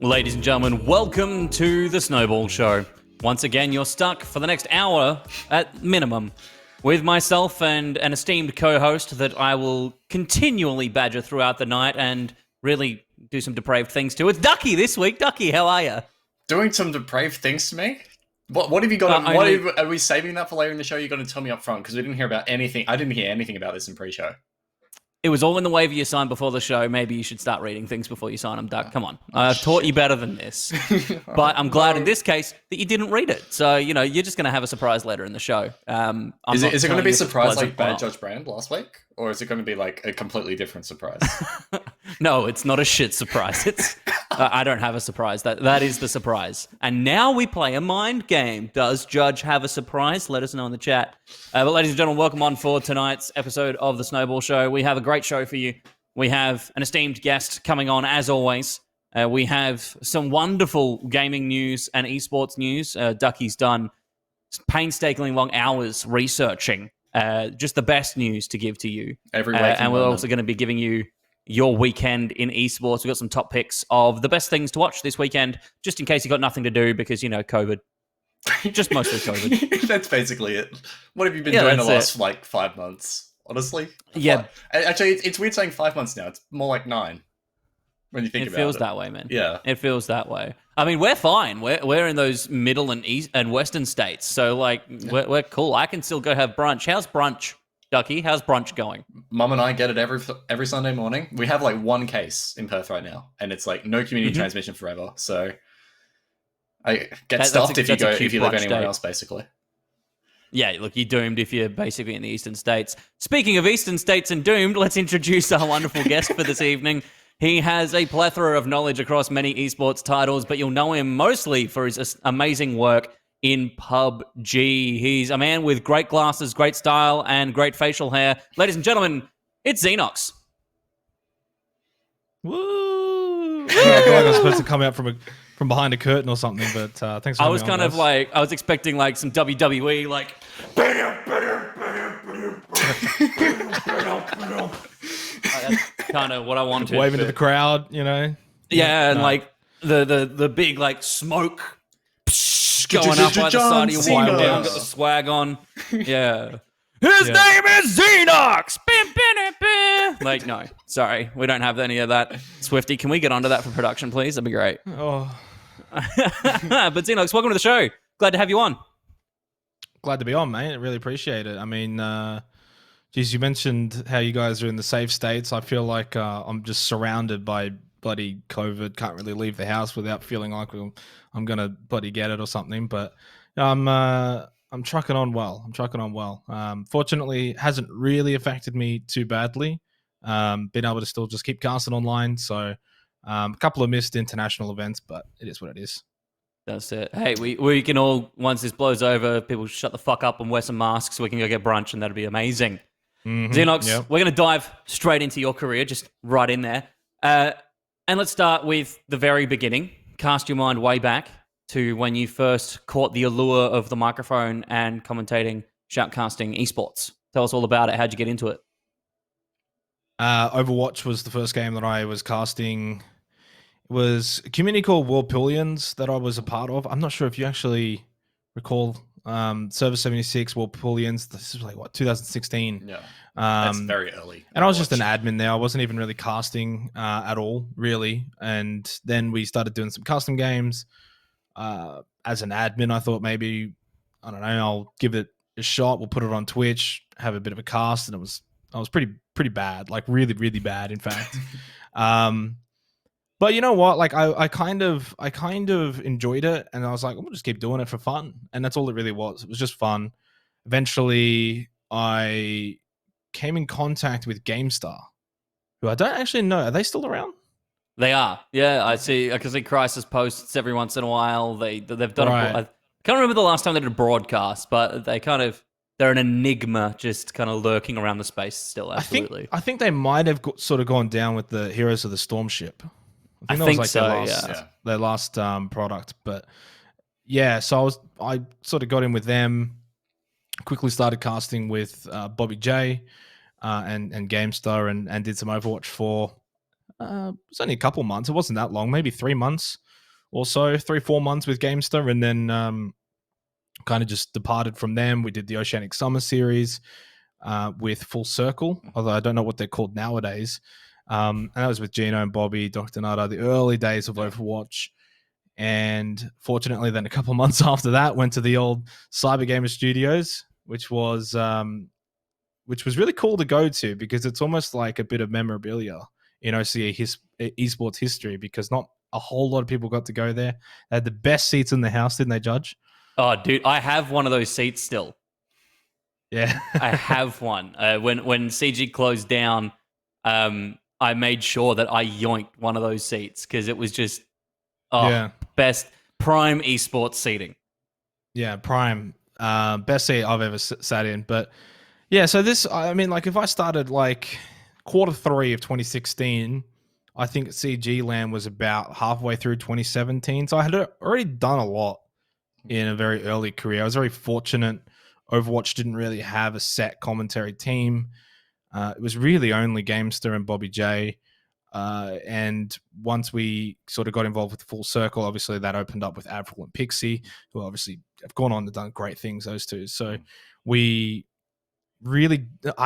Ladies and gentlemen, welcome to the Snowball Show. Once again, you're stuck for the next hour at minimum with myself and an esteemed co-host that I will continually badger throughout the night and really do some depraved things to. It's Ducky this week. Ducky, how are you? Doing some depraved things to me? What have you got? Are we saving that for later in the show? You're going to tell me up front because we didn't hear about anything. I didn't hear anything about this in pre-show. It was all in the waiver you signed before the show. Maybe you should start reading things before you sign them, Duck. Come on. I've taught you better than this. But I'm glad in this case that you didn't read it. So, you know, you're just going to have a surprise later in the show. Is it going to be a surprise like Bad Judge Brand last week? Or is it going to be like a completely different surprise? No, it's not a shit surprise. It's I don't have a surprise. That is the surprise. And now we play a mind game. Does Judge have a surprise? Let us know in the chat. But ladies and gentlemen, welcome on for tonight's episode of the Snowball Show. We have a great show for you. We have an esteemed guest coming on as always. We have some wonderful gaming news and esports news. Ducky's done painstakingly long hours researching just the best news to give to you. Every week. And we're also going to be giving you your weekend in esports. We've got some top picks of the best things to watch this weekend, just in case you've got nothing to do because, you know, COVID. Just mostly COVID. That's basically it. What have you been doing the last, 5 months, honestly? Yeah. Actually, it's weird saying 5 months now. It's more like 9 when you think about it. It feels that way, man. Yeah. It feels that way. I mean, we're fine. We're in those middle and east and western states, so, we're cool. I can still go have brunch. How's brunch? Ducky, how's brunch going? Mum and I get it every Sunday morning. We have one case in Perth right now, and it's no community transmission forever. So I get stuffed if you live anywhere else, basically. Yeah, look, you're doomed if you're basically in the eastern states. Speaking of eastern states and doomed, let's introduce our wonderful guest for this evening. He has a plethora of knowledge across many esports titles, but you'll know him mostly for his amazing work in PUBG. He's a man with great glasses, great style, and great facial hair. Ladies and gentlemen, it's Zenox. Woo! I feel like I was supposed to come out from behind a curtain or something, but thanks for having me on, guys. I was expecting some WWE, that's kind of what I wanted. Waving to the crowd, you know? Yeah, and the big smoke going up by the side of your white down, got the swag on. Yeah. His name is Zenox! No, sorry. We don't have any of that. Swifty, can we get onto that for production, please? That'd be great. Oh. But Zenox, welcome to the show. Glad to have you on. Glad to be on, mate. I really appreciate it. I mean, you mentioned how you guys are in the safe states. I feel like I'm just surrounded by bloody COVID. Can't really leave the house without feeling like I'm gonna bloody get it or something. But I'm trucking on well. Fortunately, it hasn't really affected me too badly. Been able to still just keep casting online. So a couple of missed international events, but it is what it is. That's it. Hey, we can all, once this blows over, people shut the fuck up and wear some masks so we can go get brunch, and that'd be amazing. Zenox, Yep. we're going to dive straight into your career, just right in there. And let's start with the very beginning. Cast your mind way back to when you first caught the allure of the microphone and commentating, shoutcasting esports. Tell us all about it. How'd you get into it? Overwatch was the first game that I was casting. It was a community called World Pillions that I was a part of. I'm not sure if you actually recall Server 76, World Pillions. This is like, what, 2016? Yeah, that's very early. And I was just an admin there. I wasn't even really casting at all, really. And then we started doing some custom games. As an admin, I thought maybe, I don't know, I'll give it a shot. We'll put it on Twitch, have a bit of a cast. And I was pretty bad, like really, really bad, in fact. But you know what? Like I kind of enjoyed it, and I was like, I'm gonna just keep doing it for fun, and that's all it really was. It was just fun. Eventually, I came in contact with GameStar, who I don't actually know. Are they still around? They are. Yeah, I see Crisis posts every once in a while. They've done. Right. I can't remember the last time they did a broadcast, but they're an enigma, just kind of lurking around the space still. Absolutely. I think they might have sort of gone down with the Heroes of the Storm ship. I that think was like their last product. But yeah, so I sort of got in with them. Quickly started casting with Bobby J and GameStar and did some Overwatch for it was only a couple months. It wasn't that long, maybe 3 months or so, 3-4 months with GameStar, and then kind of just departed from them. We did the Oceanic Summer series with Full Circle, although I don't know what they're called nowadays. And that was with Gino and Bobby, Dr. Nada, the early days of Overwatch. And fortunately, then a couple months after that, went to the old Cyber Gamer Studios, which was really cool to go to because it's almost like a bit of memorabilia in OCE esports history, because not a whole lot of people got to go there. They had the best seats in the house, didn't they, Judge? Oh, dude, I have one of those seats still. Yeah. I have one. When CG closed down, I made sure that I yoinked one of those seats because it was just best prime esports seating. Yeah, prime. Best seat I've ever sat in. But yeah, so this, I mean, like if I started like Q3 of 2016, I think CG Land was about halfway through 2017. So I had already done a lot in a very early career. I was very fortunate. Overwatch didn't really have a set commentary team. It was really only Gamester and Bobby J. And once we sort of got involved with Full Circle, obviously that opened up with Avril and Pixie, who obviously have gone on and done great things, those two. So I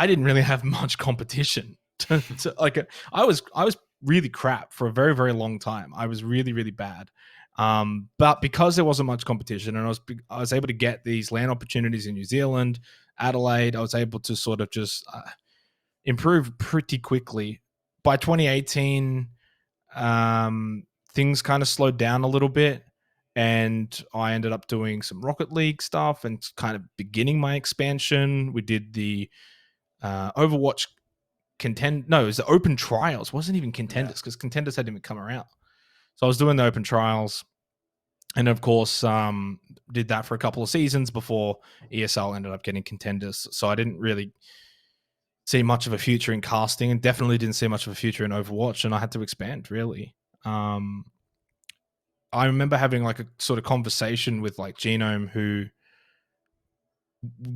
didn't really have much competition. I was really crap for a very, very long time. I was really, really bad. But because there wasn't much competition, and I was able to get these LAN opportunities in New Zealand, Adelaide, I was able to sort of just improve pretty quickly. By 2018, things kind of slowed down a little bit, and I ended up doing some Rocket League stuff and kind of beginning my expansion. We did the Overwatch it was the open trials. It wasn't even contenders, because contenders hadn't even come around. So I was doing the open trials, and of course did that for a couple of seasons before ESL ended up getting contenders. So I didn't really see much of a future in casting, and definitely didn't see much of a future in Overwatch, and I had to expand, really. I remember having like a sort of conversation with like Genome, who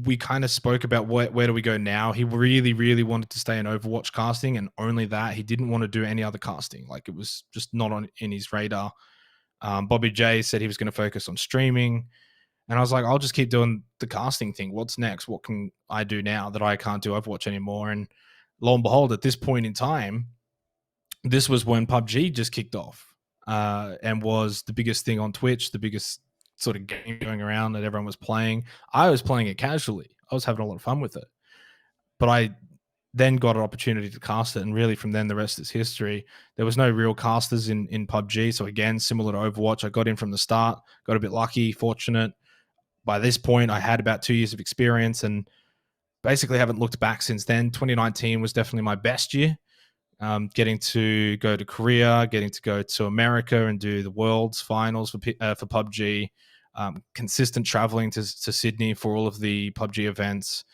we kind of spoke about where do we go now. He really, really wanted to stay in Overwatch casting, and only that. He didn't want to do any other casting. Like, it was just not in his radar. Bobby J said he was going to focus on streaming, and I was like, I'll just keep doing the casting thing. What's next? What can I do now that I can't do Overwatch anymore? And lo and behold, at this point in time, this was when PUBG just kicked off and was the biggest thing on Twitch, the biggest sort of game going around that everyone was playing. I was playing it casually. I was having a lot of fun with it. But I then got an opportunity to cast it, and really from then the rest is history. There was no real casters in PUBG. So again, similar to Overwatch, I got in from the start, got a bit lucky, fortunate. By this point, I had about 2 years of experience and basically haven't looked back since then. 2019 was definitely my best year. Getting to go to Korea, getting to go to America and do the World's Finals for PUBG, consistent traveling to Sydney for all of the PUBG events.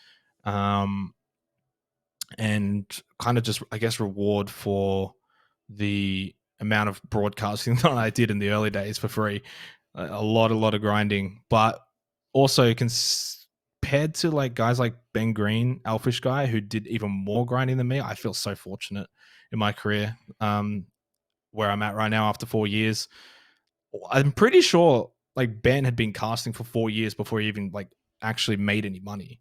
and kind of just, I guess, reward for the amount of broadcasting that I did in the early days for free. A lot of grinding, but also compared to like guys like Ben Green, Elfish Guy, who did even more grinding than me, I feel so fortunate in my career, where I'm at right now after 4 years. I'm pretty sure like Ben had been casting for 4 years before he even like actually made any money,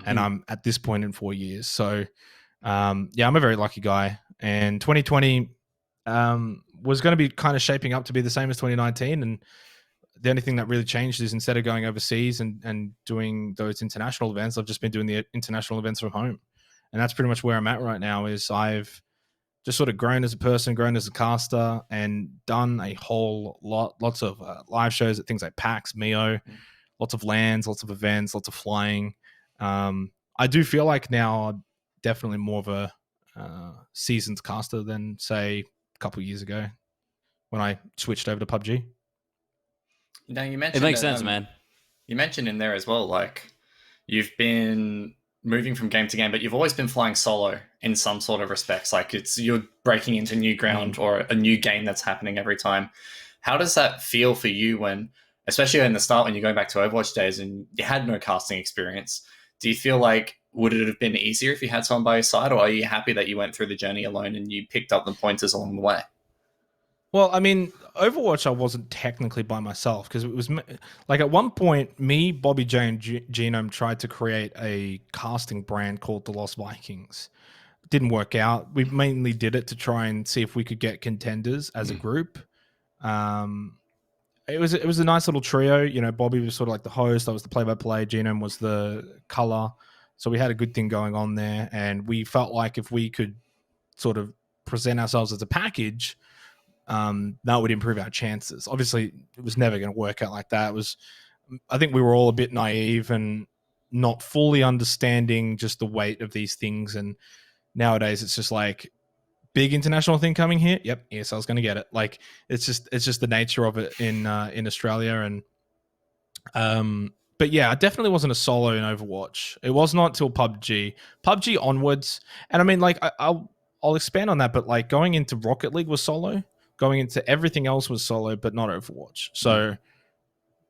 and I'm at this point in 4 years. So yeah, I'm a very lucky guy, and 2020 was going to be kind of shaping up to be the same as 2019, and the only thing that really changed is instead of going overseas and doing those international events, I've just been doing the international events from home, and that's pretty much where I'm at right now. Is I've just sort of grown as a person, grown as a caster, and done a whole lots of live shows at things like PAX, Mio, lots of lands, lots of events, lots of flying. I do feel like now I'm definitely more of a seasoned caster than, say, a couple of years ago when I switched over to PUBG. Now, you mentioned it makes sense, man. You mentioned in there as well, like you've been moving from game to game, but you've always been flying solo in some sort of respects. Like you're breaking into new ground or a new game that's happening every time. How does that feel for you when, especially in the start, when you're going back to Overwatch days and you had no casting experience? Do you feel like, would it have been easier if you had someone by your side, or are you happy that you went through the journey alone and you picked up the pointers along the way? Well, I mean, Overwatch, I wasn't technically by myself because it was like at one point, me, Bobby J, and Genome tried to create a casting brand called the Lost Vikings. It didn't work out. We mainly did it to try and see if we could get contenders as a group. It was a nice little trio. You know, Bobby was sort of like the host. I was the play-by-play. Genome was the color. So we had a good thing going on there, and we felt like if we could sort of present ourselves as a package, that would improve our chances. Obviously, it was never going to work out like that. I think we were all a bit naive and not fully understanding just the weight of these things. And nowadays, it's just like big international thing coming here. Yep, ESL's going to get it. Like it's just the nature of it in Australia. And but yeah, I definitely wasn't a solo in Overwatch. It was not till PUBG onwards. And I mean, like I'll expand on that. But like going into Rocket League was solo. Going into everything else was solo, but not Overwatch. So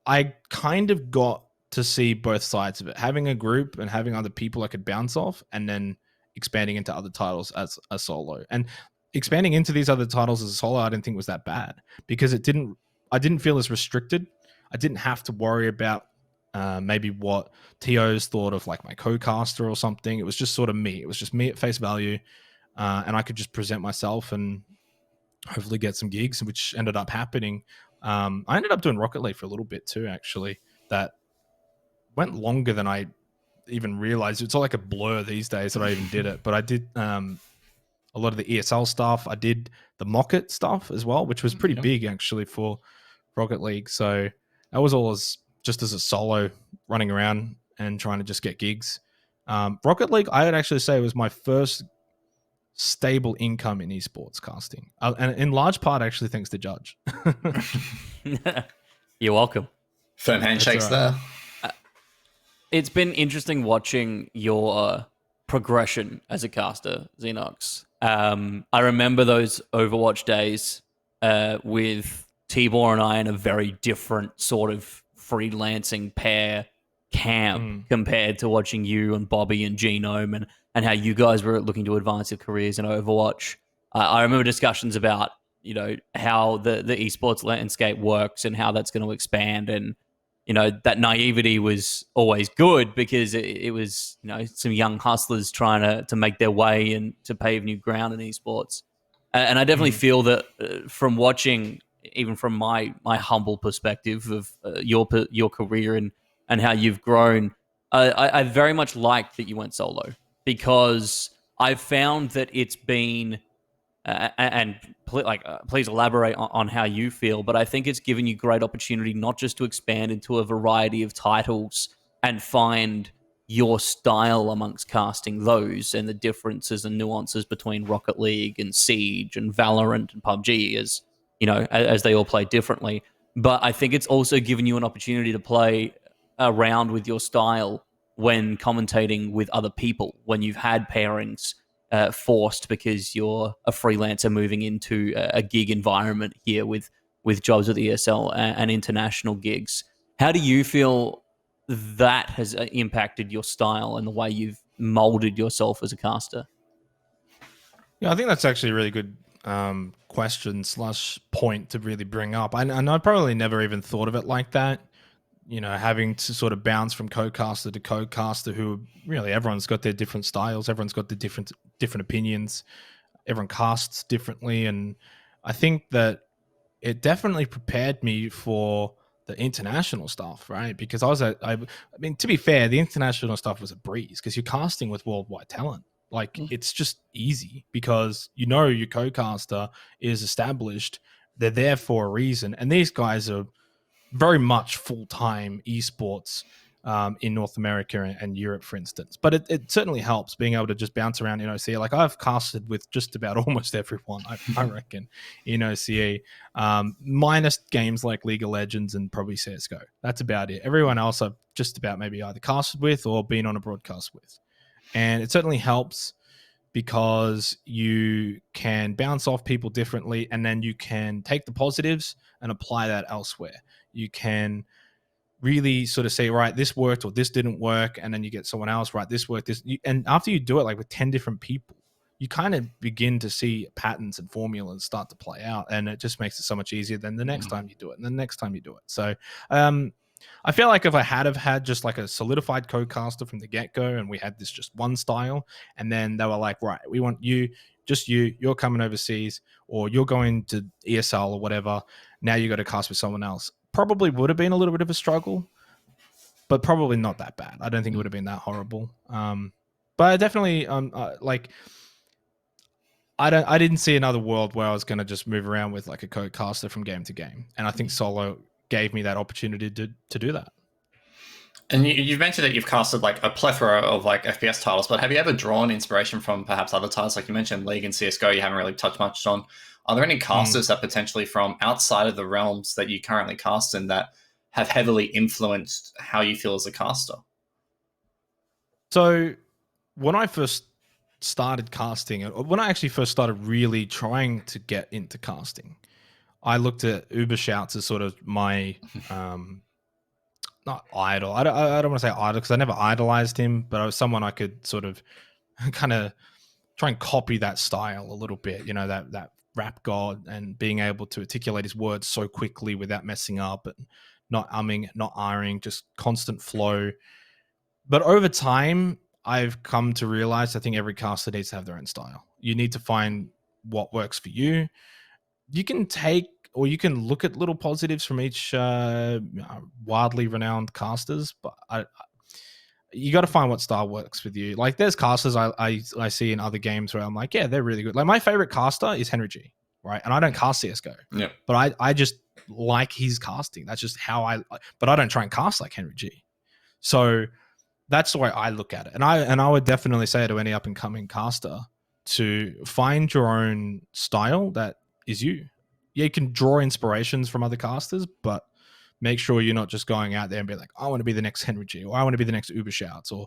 I kind of got to see both sides of it, having a group and having other people I could bounce off, and then expanding into other titles as a solo. And expanding into these other titles as a solo, I didn't think was that bad because I didn't feel as restricted. I didn't have to worry about maybe what TOs thought of like my co-caster or something. It was just sort of me. It was just me at face value, and I could just present myself and hopefully get some gigs, which ended up happening. I ended up doing Rocket League for a little bit too, actually. That went longer than I even realized. It's all like a blur these days that I even did it. But I did a lot of the ESL stuff. I did the Mocket stuff as well, which was pretty big actually for Rocket League. So that was all just as a solo running around and trying to just get gigs. Rocket League, I would actually say, was my first stable income in esports casting, and in large part actually thanks to Judge. You're welcome. Firm handshakes there. It's been interesting watching your progression as a caster, Zenox. I remember those Overwatch days with Tibor and I in a very different sort of freelancing pair camp compared to watching you and Bobby and Genome and how you guys were looking to advance your careers in Overwatch. I remember discussions about, you know, how the esports landscape works and how that's going to expand. And, you know, that naivety was always good because it was, you know, some young hustlers trying to make their way and to pave new ground in esports. And I definitely feel that from watching, even from my humble perspective of your career and how you've grown, I very much like that you went solo, because I've found that it's been, please elaborate on how you feel, but I think it's given you great opportunity not just to expand into a variety of titles and find your style amongst casting those and the differences and nuances between Rocket League and Siege and Valorant and PUBG, as you know, as they all play differently. But I think it's also given you an opportunity to play around with your style when commentating with other people, when you've had pairings forced because you're a freelancer moving into a gig environment here with jobs with ESL and international gigs? How do you feel that has impacted your style and the way you've molded yourself as a caster? Yeah, I think that's actually a really good question / point to really bring up. And I probably never even thought of it like that. You know, having to sort of bounce from co-caster to co-caster, who really everyone's got their different styles, everyone's got the different opinions, everyone casts differently, and I think that it definitely prepared me for the international stuff, right? Because I mean, to be fair, the international stuff was a breeze because you're casting with worldwide talent. Like, it's just easy because you know your co-caster is established. They're there for a reason. And these guys are very much full-time esports in North America and Europe, for instance. But it certainly helps being able to just bounce around in OCE. Like, I've casted with just about almost everyone, I reckon, in OCE, minus games like League of Legends and probably CSGO. That's about it. Everyone else I've just about maybe either casted with or been on a broadcast with. And it certainly helps because you can bounce off people differently, and then you can take the positives and apply that elsewhere. You can really sort of say, right, this worked or this didn't work, and then you get someone else, right, this worked, and after you do it like with 10 different people, you kind of begin to see patterns and formulas start to play out, and it just makes it so much easier than the next time you do it and the next time you do it. So I feel like if I had have had just like a solidified co-caster from the get-go, and we had this just one style, and then they were like, right, we want you, just you're coming overseas, or you're going to ESL or whatever, now you got to cast with someone else, probably would have been a little bit of a struggle, but probably not that bad. I don't think it would have been that horrible. But I definitely like, I didn't see another world where I was going to just move around with like a co-caster from game to game, and I think solo gave me that opportunity to do that. And you've mentioned that you've casted like a plethora of like FPS titles, but have you ever drawn inspiration from perhaps other titles? Like you mentioned League and CSGO, you haven't really touched much on. Are there any casters that potentially from outside of the realms that you currently cast in that have heavily influenced how you feel as a caster? So when I first started casting, when I actually first started really trying to get into casting, I looked at Ubershouts as sort of my not idol. I don't want to say idol because I never idolized him, but I was someone I could sort of kind of try and copy that style a little bit. You know, that rap god, and being able to articulate his words so quickly without messing up and not umming, not ahhing, just constant flow. But over time, I've come to realize I think every caster needs to have their own style. You need to find what works for you. You can take or you can look at little positives from each wildly renowned casters, but you got to find what style works with you. Like there's casters I see in other games where I'm like, yeah, they're really good. Like my favorite caster is Henry G, right? And I don't cast CSGO, but I just like his casting. That's just how but I don't try and cast like Henry G. So that's the way I look at it. And I would definitely say to any up and coming caster to find your own style that is you. Yeah, you can draw inspirations from other casters, but make sure you're not just going out there and be like, I want to be the next Henry G, or I want to be the next Ubershouts, or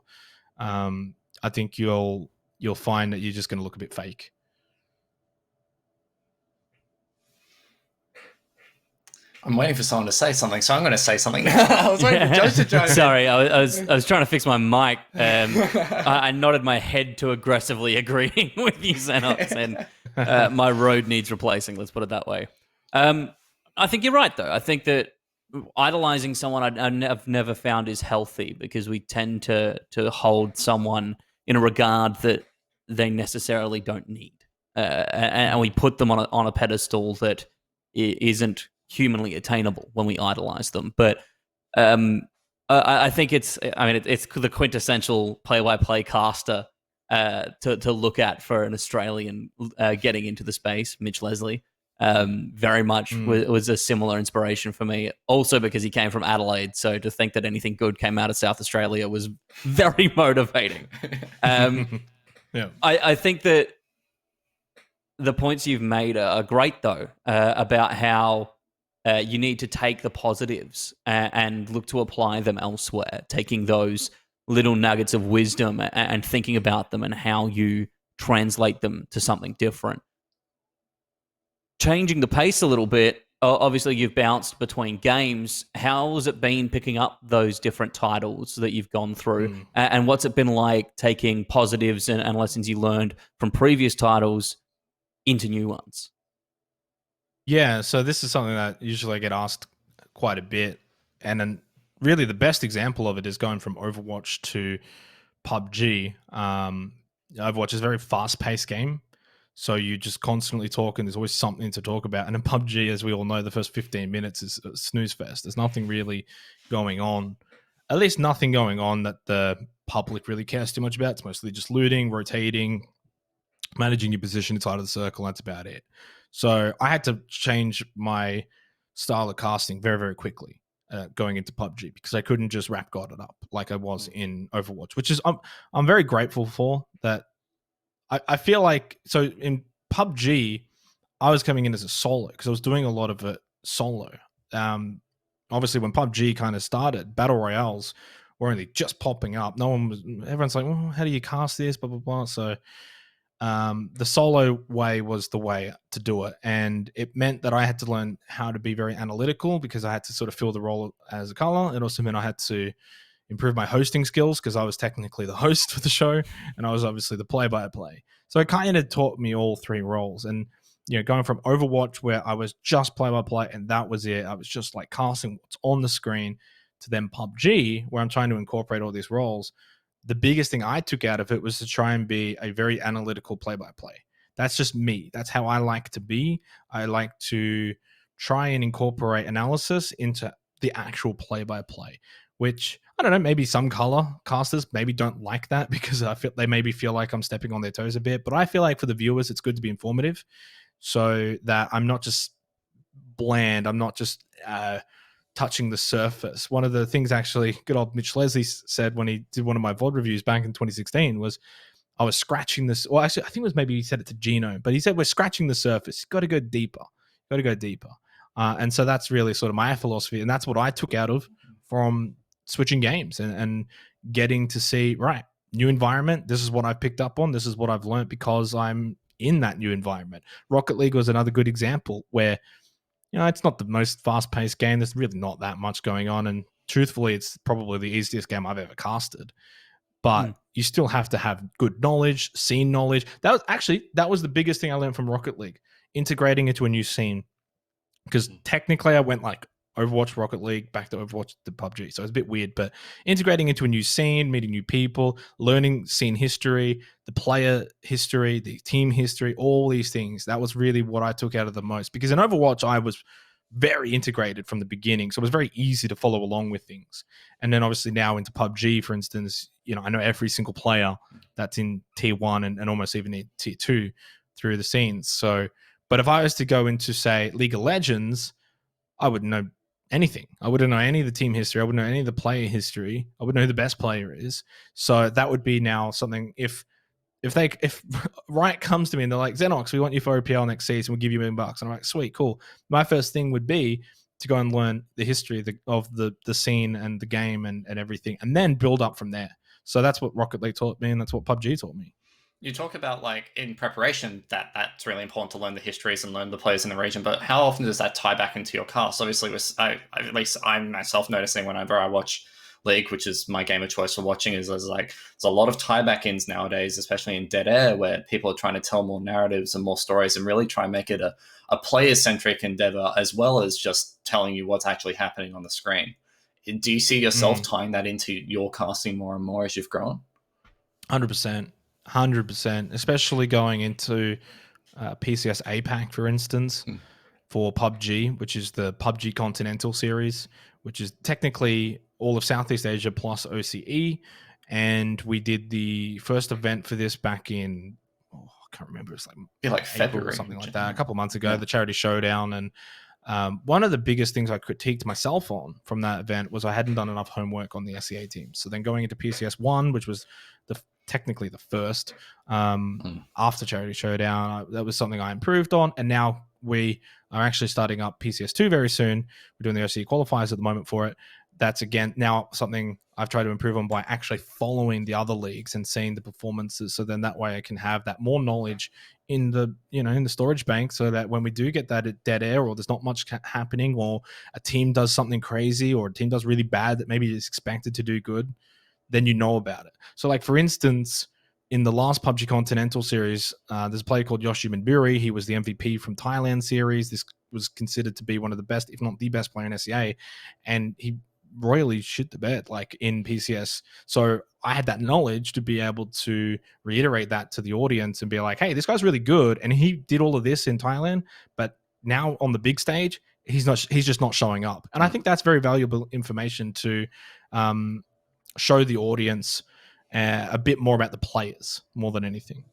I think you'll find that you're just going to look a bit fake. I'm waiting for someone to say something, so I'm going to say something. I was waiting for Joe to join. Sorry, I was trying to fix my mic. I nodded my head to aggressively agreeing with you, Zenox, and my road needs replacing. Let's put it that way. I think you're right, though. I think that idolizing someone I've never found is healthy because we tend to hold someone in a regard that they necessarily don't need, and we put them on a pedestal that isn't humanly attainable when we idolize them. But I think it's the quintessential play-by-play caster to look at for an Australian getting into the space. Mitch Leslie very much was a similar inspiration for me, also because he came from Adelaide, so to think that anything good came out of South Australia was very motivating. Yeah, I think that the points you've made are great, though, about how you need to take the positives and look to apply them elsewhere, taking those little nuggets of wisdom and thinking about them and how you translate them to something different. Changing the pace a little bit, obviously you've bounced between games. How has it been picking up those different titles that you've gone through? And what's it been like taking positives and lessons you learned from previous titles into new ones? Yeah, so this is something that usually I get asked quite a bit. And then really the best example of it is going from Overwatch to PUBG. Overwatch is a very fast-paced game. So you just constantly talk and there's always something to talk about. And in PUBG, as we all know, the first 15 minutes is a snooze fest. There's nothing really going on. At least nothing going on that the public really cares too much about. It's mostly just looting, rotating, managing your position inside of the circle. That's about it. So I had to change my style of casting very, very quickly going into PUBG because I couldn't just rap god it up like I was in Overwatch, which is I'm very grateful for that. I feel like, so in PUBG, I was coming in as a solo because I was doing a lot of it solo. Obviously, when PUBG kind of started, battle royales were only just popping up. Everyone's like, well, how do you cast this? Blah, blah, blah. So the solo way was the way to do it. And it meant that I had to learn how to be very analytical because I had to sort of fill the role as a color. It also meant I had to improve my hosting skills because I was technically the host for the show and I was obviously the play-by-play. So it kind of taught me all three roles. And, you know, going from Overwatch where I was just play-by-play and that was it. I was just like casting what's on the screen, to then PUBG where I'm trying to incorporate all these roles. The biggest thing I took out of it was to try and be a very analytical play-by-play. That's just me. That's how I like to be. I like to try and incorporate analysis into the actual play-by-play, which, I don't know, maybe some color casters maybe don't like that because I feel they maybe feel like I'm stepping on their toes a bit. But I feel like for the viewers, it's good to be informative so that I'm not just bland. I'm not just touching the surface. One of the things actually good old Mitch Leslie said when he did one of my VOD reviews back in 2016 was I was scratching this. Well, actually, I think it was maybe he said it to Gino, but he said we're scratching the surface. You've got to go deeper. Got to go deeper. And so that's really sort of my philosophy. And that's what I took out of from switching games and getting to see, right, new environment. This is what I've picked up on. This is what I've learned because I'm in that new environment. Rocket League was another good example where, you know, it's not the most fast-paced game. There's really not that much going on. And truthfully, it's probably the easiest game I've ever casted. But you still have to have good knowledge, scene knowledge. That was the biggest thing I learned from Rocket League, integrating into a new scene. Because technically I went like Overwatch, Rocket League, back to Overwatch to PUBG. So it's a bit weird, but integrating into a new scene, meeting new people, learning scene history, the player history, the team history, all these things. That was really what I took out of the most. Because in Overwatch, I was very integrated from the beginning. So it was very easy to follow along with things. And then obviously now into PUBG, for instance, you know, I know every single player that's in tier 1 and almost even in tier 2 through the scenes. So, but if I was to go into, say, League of Legends, I wouldn't know anything. I wouldn't know any of the team history. I wouldn't know any of the player history. I wouldn't know who the best player is. So that would be now something if Riot comes to me and they're like, Zenox, we want you for OPL next season, we'll give you $1 million. And I'm like, sweet, cool. My first thing would be to go and learn the history of the scene and the game and everything, and then build up from there. So that's what Rocket League taught me, and that's what PUBG taught me. You talk about, like, in preparation, that's really important to learn the histories and learn the players in the region, but how often does that tie back into your cast? Obviously, at least I'm myself noticing whenever I watch League, which is my game of choice for watching, is there's a lot of tie back ins nowadays, especially in Dead Air, where people are trying to tell more narratives and more stories and really try and make it a player-centric endeavor, as well as just telling you what's actually happening on the screen. Do you see yourself tying that into your casting more and more as you've grown? 100%. 100%, especially going into PCS APAC, for instance, for PUBG, which is the PUBG Continental Series, which is technically all of Southeast Asia plus OCE. And we did the first event for this back in, I can't remember, it's like February or something like that, a couple of months ago, the Charity Showdown. And one of the biggest things I critiqued myself on from that event was I hadn't done enough homework on the SEA team. So then going into PCS 1, which was technically the first after Charity Showdown, that was something I improved on. And now we are actually starting up PCS 2 very soon. We're doing the OCE qualifiers at the moment for it. that's again now something I've tried to improve on by actually following the other leagues and seeing the performances. So then that way I can have that more knowledge in the in the storage bank, so that when we do get that dead air, or there's not much happening, or a team does something crazy, or a team does really bad that maybe is expected to do good, then you know about it. So like for instance, in the last PUBG Continental series, there's a player called Yoshi Minburi. He was the MVP from Thailand series. This was considered to be one of the best, if not the best player in SEA. And he royally shit the bed, like in PCS. So I had that knowledge to be able to reiterate that to the audience and be like, hey, this guy's really good. And he did all of this in Thailand, but now on the big stage, he's just not showing up. And I think that's very valuable information to show the audience a bit more about the players more than anything.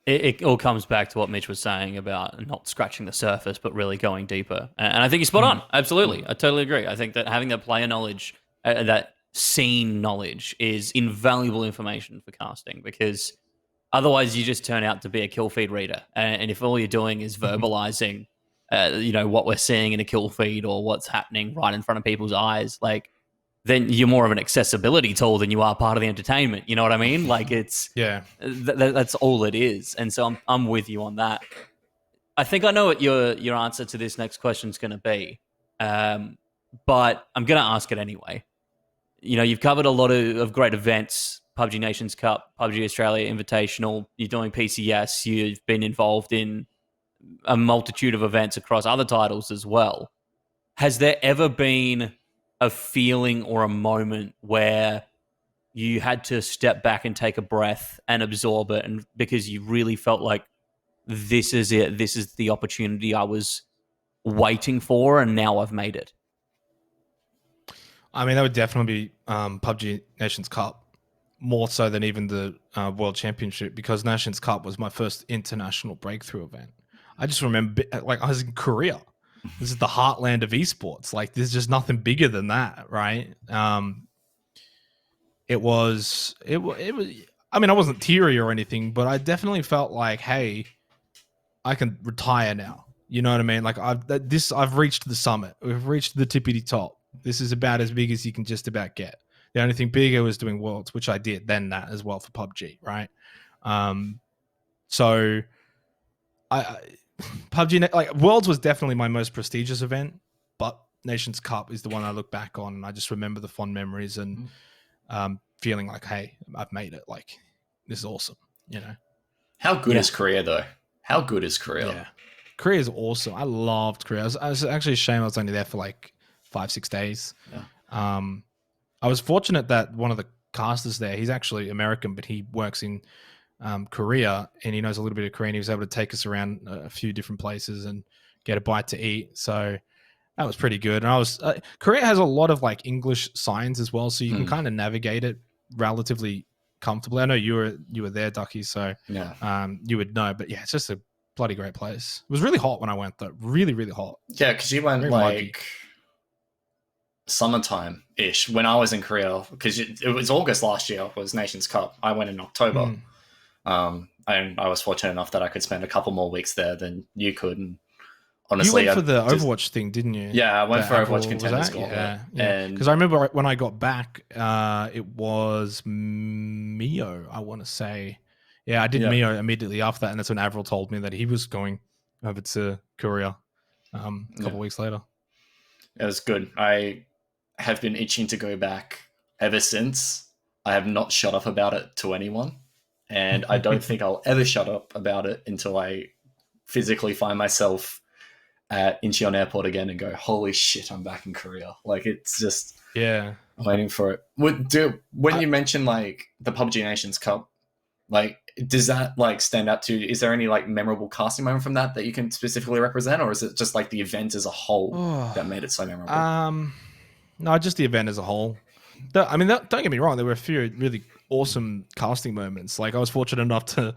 It all comes back to what Mitch was saying about not scratching the surface, but really going deeper. And I think he's spot on. Absolutely. I totally agree. I think that having that player knowledge, that scene knowledge is invaluable information for casting, because otherwise you just turn out to be a kill feed reader. And if all you're doing is verbalizing, what we're seeing in a kill feed or what's happening right in front of people's eyes, like, then you're more of an accessibility tool than you are part of the entertainment. You know what I mean? Like it's that's all it is. And so I'm with you on that. I think I know what your answer to this next question is going to be, but I'm going to ask it anyway. You've covered a lot of great events: PUBG Nations Cup, PUBG Australia Invitational. You're doing PCS. You've been involved in a multitude of events across other titles as well. Has there ever been a feeling or a moment where you had to step back and take a breath and absorb it, and because you really felt like this is it, this is the opportunity I was waiting for, and now I've made it? I mean, that would definitely be PUBG Nations Cup, more so than even the World Championship, because Nations Cup was my first international breakthrough event. I just remember, like, I was in Korea. This is the heartland of esports. Like, there's just nothing bigger than that, right? It was. I mean, I wasn't teary or anything, but I definitely felt like, hey, I can retire now. You know what I mean? Like, I've reached the summit. We've reached the tippity top. This is about as big as you can just about get. The only thing bigger was doing Worlds, which I did then that as well for PUBG, right? So PUBG, like, Worlds was definitely my most prestigious event, but Nations Cup is the one I look back on, and I just remember the fond memories and feeling like, hey, I've made it. Like, this is awesome, How good is Korea, though? How good is Korea? Yeah, Korea is awesome. I loved Korea. I was actually ashamed I was only there for like 5-6 days. Yeah. I was fortunate that one of the casters there, he's actually American, but he works in Korea, and he knows a little bit of Korean. He was able to take us around a few different places and get a bite to eat. So that was pretty good. And I was Korea has a lot of like English signs as well, so you can kind of navigate it relatively comfortably. I know you were there, Ducky, so Yeah. You would know. But yeah, it's just a bloody great place. It was really hot when I went, though. Really, really hot. Yeah, because you went Very like muggy. Summertime ish when I was in Korea, because it was August last year was Nations Cup. I went in October. And I was fortunate enough that I could spend a couple more weeks there than you could. And honestly, you went for the Overwatch thing, didn't you? Yeah, I went for Overwatch was Contender that? Score. Yeah. And Because I remember when I got back, it was Mio, I want to say. Yeah, I did Mio immediately after that, and that's when Avril told me that he was going over to Korea a couple weeks later. It was good. I have been itching to go back ever since. I have not shut up about it to anyone, and I don't think I'll ever shut up about it until I physically find myself at Incheon Airport again and go, holy shit, I'm back in Korea. Like, it's just I'm waiting for it. When you mention like the PUBG Nations Cup, like, does that like stand out to you? Is there any like memorable casting moment from that you can specifically represent, or is it just like the event as a whole that made it so memorable? No, just the event as a whole. Don't get me wrong, there were a few really awesome casting moments. Like, I was fortunate enough to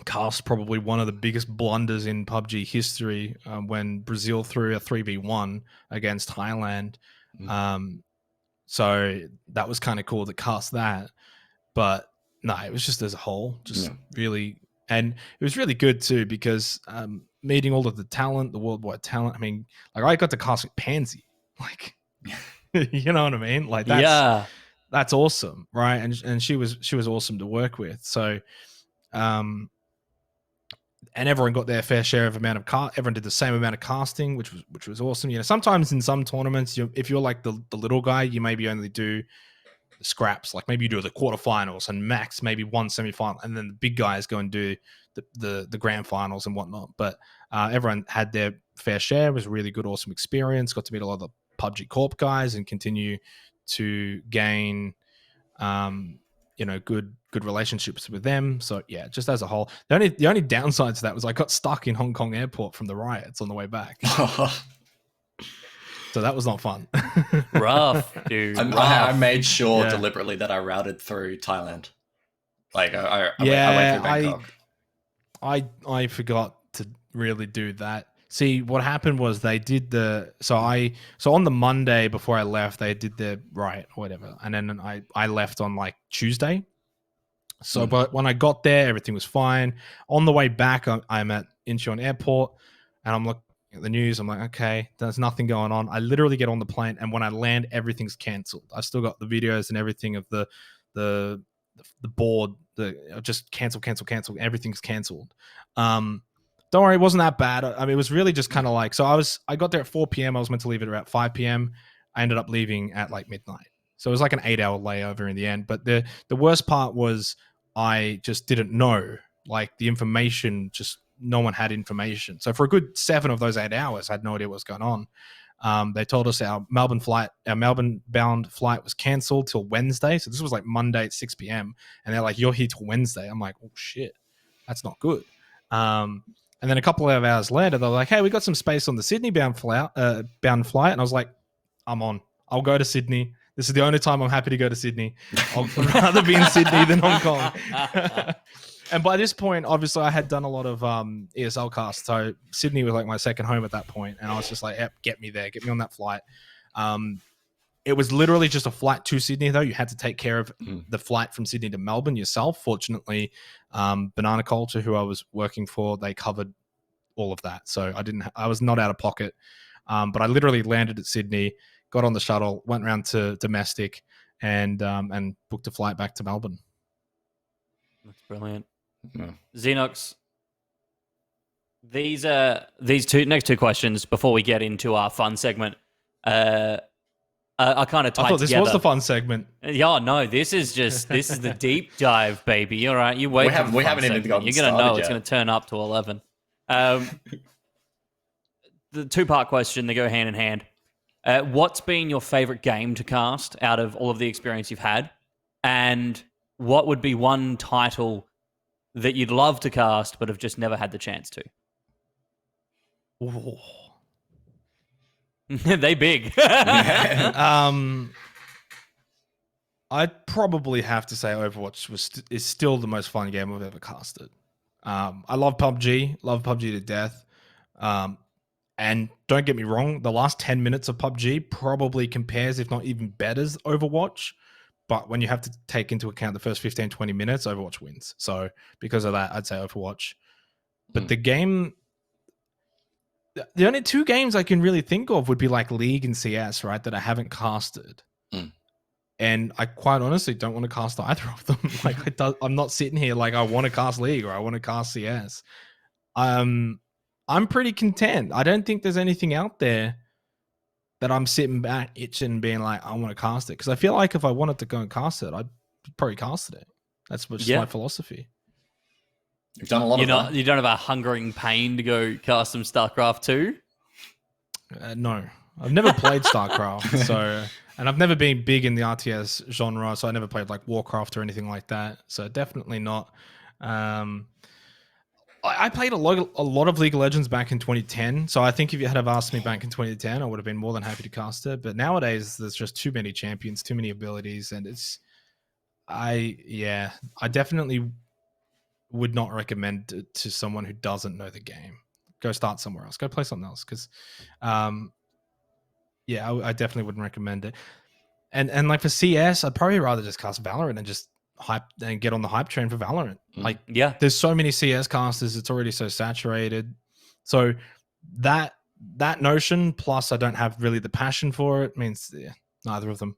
cast probably one of the biggest blunders in PUBG history when Brazil threw a 3v1 against Thailand. So that was kind of cool to cast that. But no, it was just as a whole, really. And it was really good too, because meeting all of the talent, the worldwide talent. I mean, like, I got to cast Pansy. Like, you know what I mean? Like that's awesome, right? And she was awesome to work with. So, and everyone got their fair share of everyone did the same amount of casting, which was awesome. You know, sometimes in some tournaments, if you're like the little guy, you maybe only do the scraps. Like maybe you do the quarterfinals and max maybe one semifinal, and then the big guys go and do the grand finals and whatnot. But everyone had their fair share. It was a really good, awesome experience. Got to meet a lot of the PUBG Corp guys and continue to gain good relationships with them. So yeah, just as a whole, the only downside to that was I got stuck in Hong Kong airport from the riots on the way back. So that was not fun. Rough, dude. I made sure deliberately that I routed through Thailand. Like I went through Bangkok. I forgot to really do that. See, what happened was they did so on the Monday before I left, they did the riot or whatever, and then I left on like Tuesday. So, but when I got there, everything was fine. On the way back, I'm at Incheon Airport, and I'm looking at the news. I'm like, okay, there's nothing going on. I literally get on the plane, and when I land, everything's cancelled. I still got the videos and everything of the board. Just cancel. Everything's cancelled. Don't worry, it wasn't that bad. I mean, it was really just kind of like, so I got there at 4 p.m. I was meant to leave at about 5 p.m. I ended up leaving at like midnight. So it was like an 8-hour layover in the end. But the worst part was I just didn't know, like the information, just no one had information. So for a good 7 of those 8 hours, I had no idea what was going on. They told us our Melbourne bound flight was cancelled till Wednesday. So this was like Monday at 6 p.m. And they're like, you're here till Wednesday. I'm like, oh shit, that's not good. And then a couple of hours later, they're like, hey, we got some space on the Sydney bound flight. And I was like, I'm on. I'll go to Sydney. This is the only time I'm happy to go to Sydney. I'd rather be in Sydney than Hong Kong. And by this point, obviously, I had done a lot of ESL casts. So Sydney was like my second home at that point. And I was just like, yep, get me there. Get me on that flight. It was literally just a flight to Sydney, though. You had to take care of the flight from Sydney to Melbourne yourself. Fortunately, Banana Culture, who I was working for, they covered all of that. So I was not out of pocket. But I literally landed at Sydney, got on the shuttle, went around to domestic, and booked a flight back to Melbourne. That's brilliant. Yeah. Zenox, these next two questions before we get into our fun segment are kind of tied I thought this together. was the fun segment. Yeah, no, this is the deep dive, baby. All right, you wait. We haven't even gotten You're gonna know started it's yet. gonna turn up to 11. The 2-part question, they go hand in hand. What's been your favorite game to cast out of all of the experience you've had? And what would be one title that you'd love to cast but have just never had the chance to? Ooh. They big. I'd probably have to say Overwatch is still the most fun game I've ever casted. I love PUBG to death. And don't get me wrong, the last 10 minutes of PUBG probably compares, if not even better, as Overwatch. But when you have to take into account the first 15, 20 minutes, Overwatch wins. So because of that, I'd say Overwatch. But the only 2 games I can really think of would be like League and CS, right, that I haven't casted. And I quite honestly don't want to cast either of them. Like I'm not sitting here like I want to cast League or I want to cast CS. I'm pretty content. I don't think there's anything out there that I'm sitting back itching being like, I want to cast it. Because I feel like if I wanted to go and cast it, I'd probably casted it. That's just my philosophy. You've done a lot of that. You don't have a hungering pain to go cast some StarCraft 2? No. I've never played StarCraft. And I've never been big in the RTS genre. So I never played like Warcraft or anything like that. So definitely not. I played a lot of League of Legends back in 2010. So I think if you had have asked me back in 2010, I would have been more than happy to cast it. But nowadays, there's just too many champions, too many abilities, and I definitely would not recommend it to someone who doesn't know the game. Go start somewhere else. Go play something else because, I definitely wouldn't recommend it. And like for CS, I'd probably rather just cast Valorant and just hype and get on the hype train for Valorant. Like, there's so many CS casters, it's already so saturated. So that that notion, plus I don't have really the passion for it, means neither of them.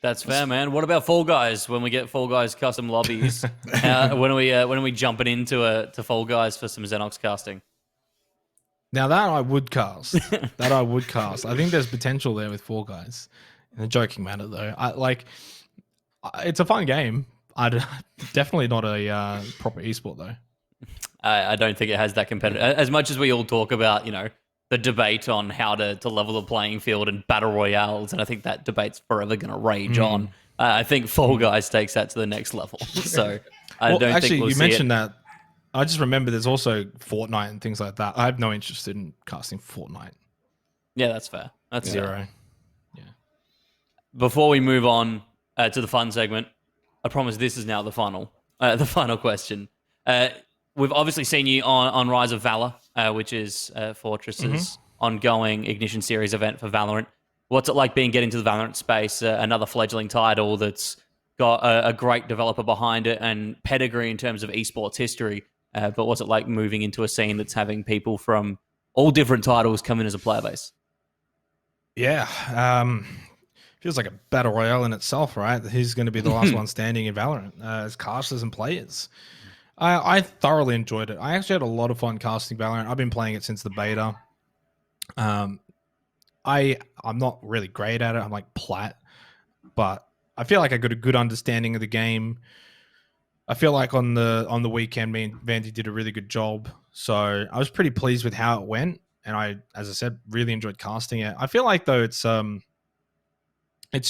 That's fair, man. What about Fall Guys? When we get Fall Guys custom lobbies, when are we jumping into to Fall Guys for some Zenox casting? Now that I would cast, I think there's potential there with Fall Guys. In a joking manner, though, it's a fun game. Definitely not a proper esport, though. I don't think it has that competitive. As much as we all talk about, the debate on how to level the playing field and battle royales, and I think that debate's forever going to rage on. I think Fall Guys takes that to the next level. So I don't think we'll you see mentioned it. that. I just remember there's also Fortnite and things like that. I have no interest in casting Fortnite. Yeah, that's fair. That's Zero. fair. Yeah. Before we move on to the fun segment, I promise this is now the final question. We've obviously seen you on Rise of Valor, which is Fortress's ongoing Ignition Series event for Valorant. What's it like getting into the Valorant space, another fledgling title that's got a great developer behind it and pedigree in terms of esports history, but what's it like moving into a scene that's having people from all different titles come in as a player base? Yeah. Feels like a battle royale in itself, right? Who's going to be the last one standing in Valorant as casters and players? I thoroughly enjoyed it. I actually had a lot of fun casting Valorant. I've been playing it since the beta. I'm not really great at it. I'm like plat, but I feel like I got a good understanding of the game. I feel like on the weekend, me and Vandy did a really good job. So I was pretty pleased with how it went, and I, as I said, really enjoyed casting it. I feel like though it's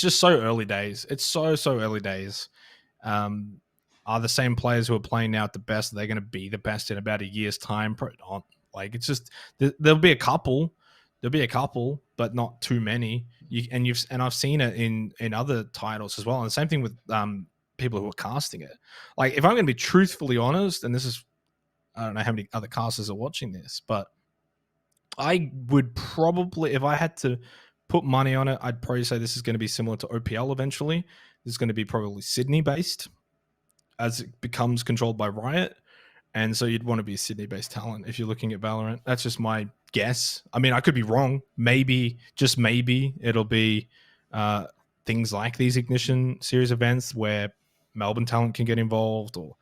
just so early days. It's so early days. Are the same players who are playing now at the best? Are they going to be the best in about a year's time? Probably not. Like it's just there'll be a couple, but not too many. And I've seen it in other titles as well. And the same thing with people who are casting it. Like if I'm going to be truthfully honest, and this is, I don't know how many other casters are watching this, but I would probably, if I had to put money on it, I'd probably say this is going to be similar to OPL eventually. This is going to be probably Sydney based as it becomes controlled by Riot. And so you'd want to be a Sydney-based talent if you're looking at Valorant. That's just my guess. I mean, I could be wrong. Maybe, just maybe, it'll be things like these Ignition Series events where Melbourne talent can get involved, or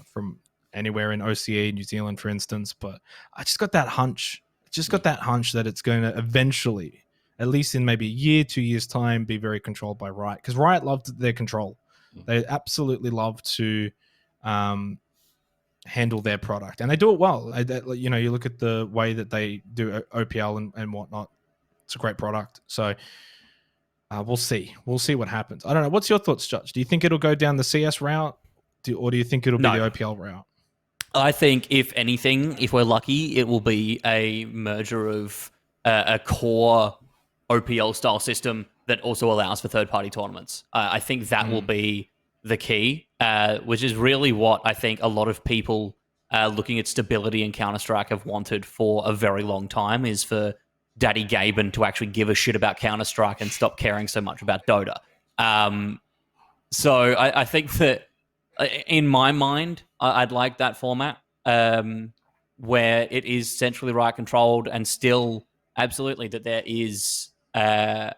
from anywhere in OCE, New Zealand, for instance. But I just got that hunch. That it's going to eventually, at least in maybe a year, 2 years' time, be very controlled by Riot. Because Riot loved their control. They absolutely love to handle their product, and they do it well. You look at the way that they do OPL and whatnot. It's a great product. So we'll see. We'll see what happens. I don't know. What's your thoughts, Judge? Do you think it'll go down the CS route, or do you think it'll be the OPL route? I think, if anything, if we're lucky, it will be a merger of a core OPL style system that also allows for third-party tournaments. I think that will be the key, which is really what I think a lot of people looking at stability in Counter-Strike have wanted for a very long time, is for Daddy Gaben to actually give a shit about Counter-Strike and stop caring so much about Dota. So I think that, in my mind, I'd like that format where it is centrally Riot controlled, and still absolutely that there is a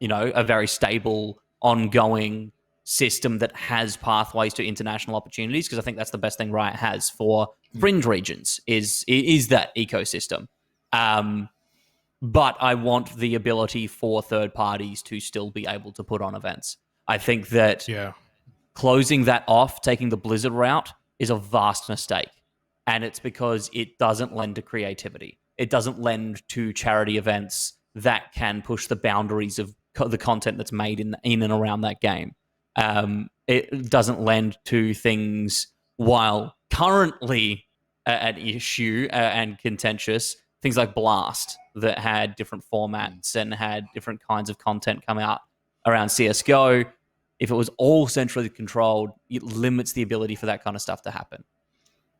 very stable, ongoing system that has pathways to international opportunities, because I think that's the best thing Riot has for fringe regions is that ecosystem. But I want the ability for third parties to still be able to put on events. I think that closing that off, taking the Blizzard route, is a vast mistake. And it's because it doesn't lend to creativity. It doesn't lend to charity events that can push the boundaries of the content that's made in and around that game. It doesn't lend to things, while currently an issue and contentious, things like Blast, that had different formats and had different kinds of content come out around CSGO. If it was all centrally controlled, it limits the ability for that kind of stuff to happen.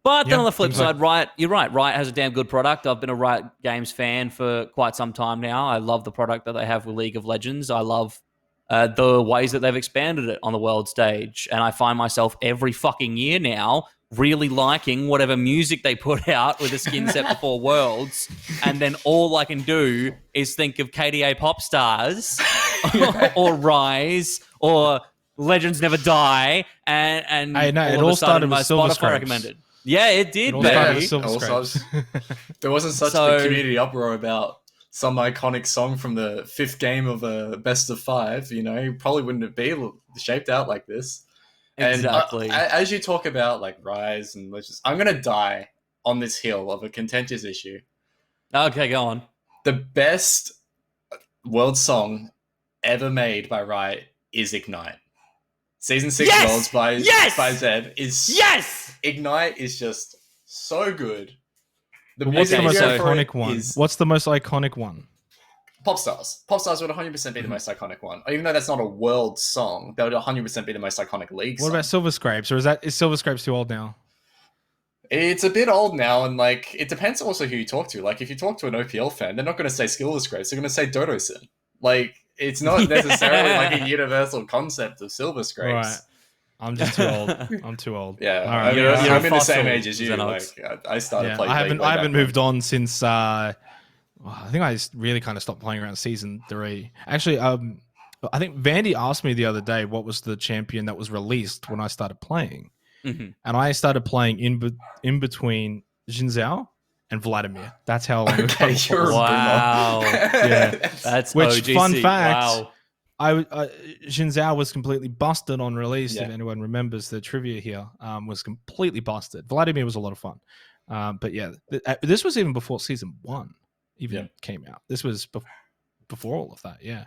But then on the flip side, Riot, you're right. Riot has a damn good product. I've been a Riot Games fan for quite some time now. I love the product that they have with League of Legends. I love the ways that they've expanded it on the world stage. And I find myself every fucking year now really liking whatever music they put out with the skin set before Worlds, and then all I can do is think of KDA Pop Stars or Rise or Legends Never Die, and Hey, no, all it of a all sudden started my with Silver Spotify Scrapes. recommended. Yeah, it did, It all started baby. with Silver Also, Scrapes. there wasn't such So- a community uproar about some iconic song from the 5th game of a best of 5. You know, probably wouldn't be shaped out like this. Exactly. And as you talk about like Rise and Legends, I'm gonna die on this hill of a contentious issue. Okay, go on. The best world song ever made by Riot is Ignite. Season 6 Yes! Worlds by Yes! by Zed is Yes! Ignite is just so good. The What's the Okay, most so- video for it iconic one? is What's the most iconic one? Pop Stars. Pop Stars would 100% be the most iconic one. Even though that's not a world song, that would 100% be the most iconic league What song. about Silver Scrapes? Or is Silver Scrapes too old now? It's a bit old now, and like it depends also who you talk to. Like if you talk to an OPL fan, they're not going to say Skillless Scrapes, they're going to say Dodo Sin. Like it's not necessarily like a universal concept of Silver Scrapes. Right. I'm just too old. I'm too old. Yeah, All I right. mean, You're I'm a in the same fossil, age as you. Zenox. Like I started Yeah, playing. I League haven't way back moved then. on since I think I really kind of stopped playing around season 3. Actually, I think Vandy asked me the other day what was the champion that was released when I started playing, Mhm. and I started playing in between Jin Zhao and Vladimir. That's how long ago Okay, it you're a was. boomer. Wow. Yeah. That's Which, OGC. fun fact, Wow. Jin Zhao was completely busted on release. Yeah. If anyone remembers the trivia here, was completely busted. Vladimir was a lot of fun, but yeah, this was even before season 1 even came out. This was before all of that. Yeah,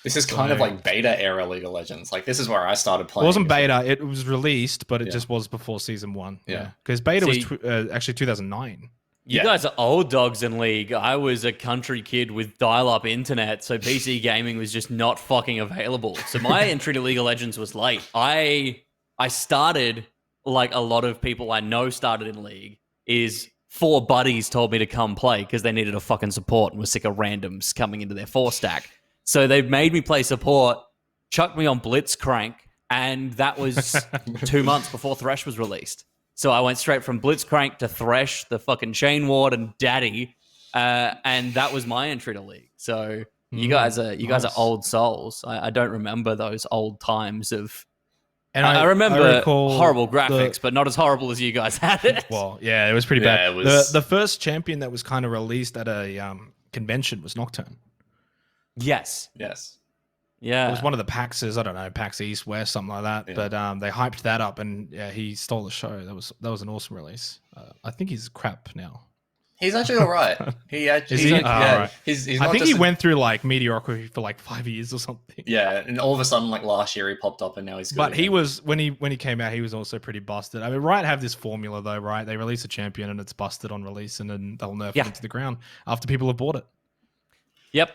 This is kind of like beta era League of Legends. Like this is where I started it playing. wasn't beta. It was released, but it Yeah. just was before season 1. Yeah. because beta See- was actually 2009. You guys are old dogs in League. I was a country kid with dial-up internet, so PC gaming was just not fucking available. So my entry to League of Legends was late. I started like a lot of people I know started in League is 4 buddies told me to come play because they needed a fucking support and were sick of randoms coming into their 4 stack. So they made me play support, chucked me on Blitzcrank, and that was 2 months before Thresh was released. So I went straight from Blitzcrank to Thresh, the fucking Chain Ward, and Daddy, and that was my entry to League. So you guys are nice. old souls. I don't remember those old times of. And I remember recall horrible the- graphics, but not as horrible as you guys had it. Well, yeah, it was pretty Yeah, bad. it was- The first champion that was kind of released at a convention was Nocturne. Yes. Yes. Yeah. It was one of the PAXs, I don't know, PAX East, West, something like that. Yeah. But they hyped that up, and yeah, he stole the show. That was an awesome release. I think he's crap now. He's actually all right. He actually, Is he's he? like, Oh, yeah, right. he's I not think just he went through like mediocrity for like 5 years or something. Yeah, and all of a sudden, like last year, he popped up, and now he's good. But he again. was when he came out, he was also pretty busted. I mean, Riot have this formula though, right? They release a champion and it's busted on release, and then they'll nerf Yeah. it into the ground after people have bought it. Yep.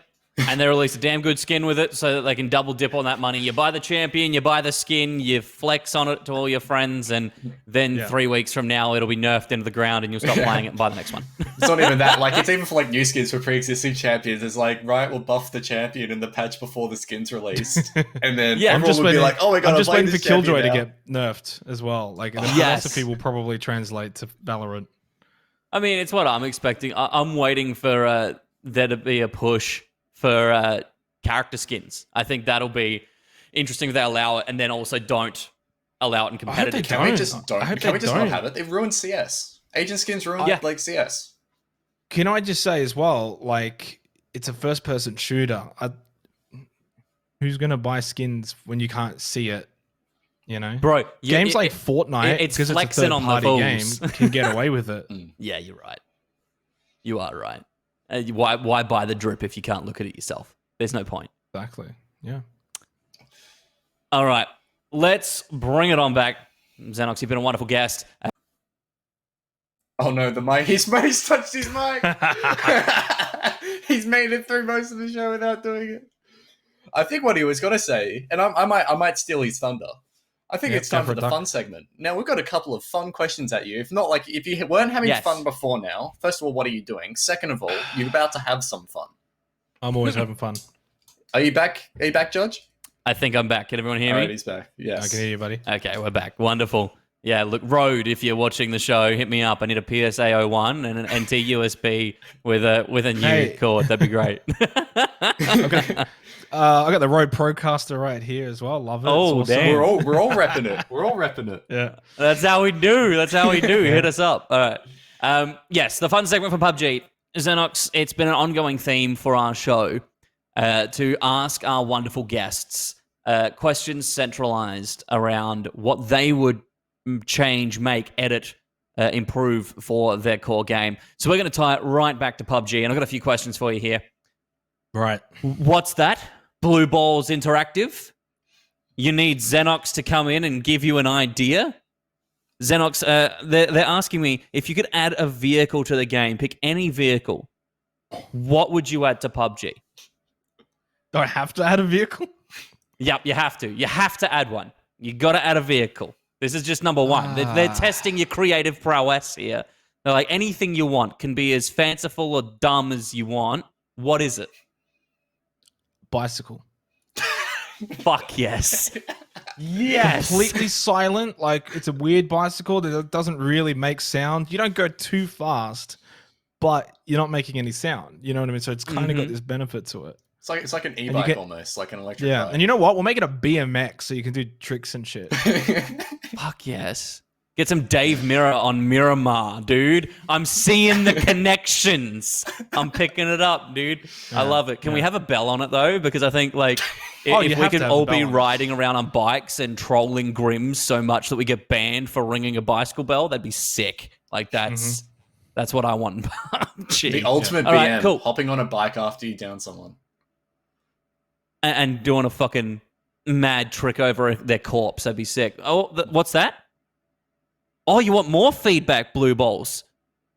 And they release a damn good skin with it so that they can double dip on that money. You buy the champion, you buy the skin, you flex on it to all your friends, and then Yeah. 3 weeks from now, it'll be nerfed into the ground and you'll stop playing it and buy the next one. It's not even that. Like, it's even for like new skins for pre-existing champions. It's like Riot will buff the champion in the patch before the skin's released, and then Yeah, I'm everyone just would be waiting- like, "Oh my god, I'm just waiting for this champion Killjoy to now." get nerfed as well. Like the Yes. philosophy will probably translate to Valorant. I mean, it's what I'm expecting. I'm waiting for there to be a push for character skins. I think that'll be interesting if they allow it, and then also don't allow it in I hope they competitive. Can we Don't. just don't? I hope Can we they just don't. not have it? They've ruined CS. Agent skins ruined Yeah. like CS. Can I just say as well, like it's a first-person shooter. Who's gonna buy skins when you can't see it? You know, Bro, games like Fortnite, it's because it's a flexing on the third-party game, fools. can get away with it. Yeah, you're right. You are right. Why buy the drip if you can't look at it yourself? There's no point. Exactly. Yeah. All right, let's bring it on back. Zenox, you've been a wonderful guest. Oh no, the mic. He's touched his mic. He's made it through most of the show without doing it. I think what he was going to say, and I might steal his thunder. I think Yeah, it's time go for for the it, Doc. fun segment. Now we've got a couple of fun questions at you. If not, like if you weren't having Yes. fun before now, first of all, what are you doing? Second of all, you're about to have some fun. I'm always having fun. Are you back? Are you back, Judge? I think I'm back. Can everyone hear All me? right, he's back. I Yes. can hear you, buddy. Okay, we're back. Wonderful. Yeah, look, Road, if you're watching the show, hit me up. I need a PSA 01 and an NT USB with a new Hey. cord. That'd be great. I got the Rode Procaster right here as well. Love it. Oh, It's awesome. damn. We're all repping it. We're all repping it. Yeah. That's how we do. That's how we do. Hit us up. All right. Yes, the fun segment from PUBG. Zenox, it's been an ongoing theme for our show to ask our wonderful guests questions centralized around what they would change, make, edit, improve for their core game. So we're going to tie it right back to PUBG, and I've got a few questions for you here. Right. What's that? Blue Balls Interactive? You need Zenox to come in and give you an idea? Zenox, they're asking me if you could add a vehicle to the game, pick any vehicle, what would you add to PUBG? Do I have to add a vehicle? Yep, you have to. You have to add one. You got to add a vehicle. This is just number one. They're testing your creative prowess here. They're like, anything you want can be as fanciful or dumb as you want. What is it? Bicycle. Fuck yes. Yes. Completely silent. Like, it's a weird bicycle that doesn't really make sound. You don't go too fast, but you're not making any sound. You know what I mean? So it's kind of got this benefit to it. It's like an e-bike almost, like an electric bike. And you know what? We'll make it a BMX so you can do tricks and shit. Fuck yes. Get some Dave Mirra on Miramar, dude. I'm seeing the connections. I'm picking it up, dude. I love it. Can we have a bell on it, though? Because I think, like, if we could all be riding around on bikes and trolling Grims so much that we get banned for ringing a bicycle bell, that'd be sick. Like, that's what I want in PUBG. The ultimate BM, All right, cool. hopping on a bike after you down someone. And doing a fucking mad trick over their corpse. That'd be sick. Oh, what's that? Oh, you want more feedback, Blue Balls?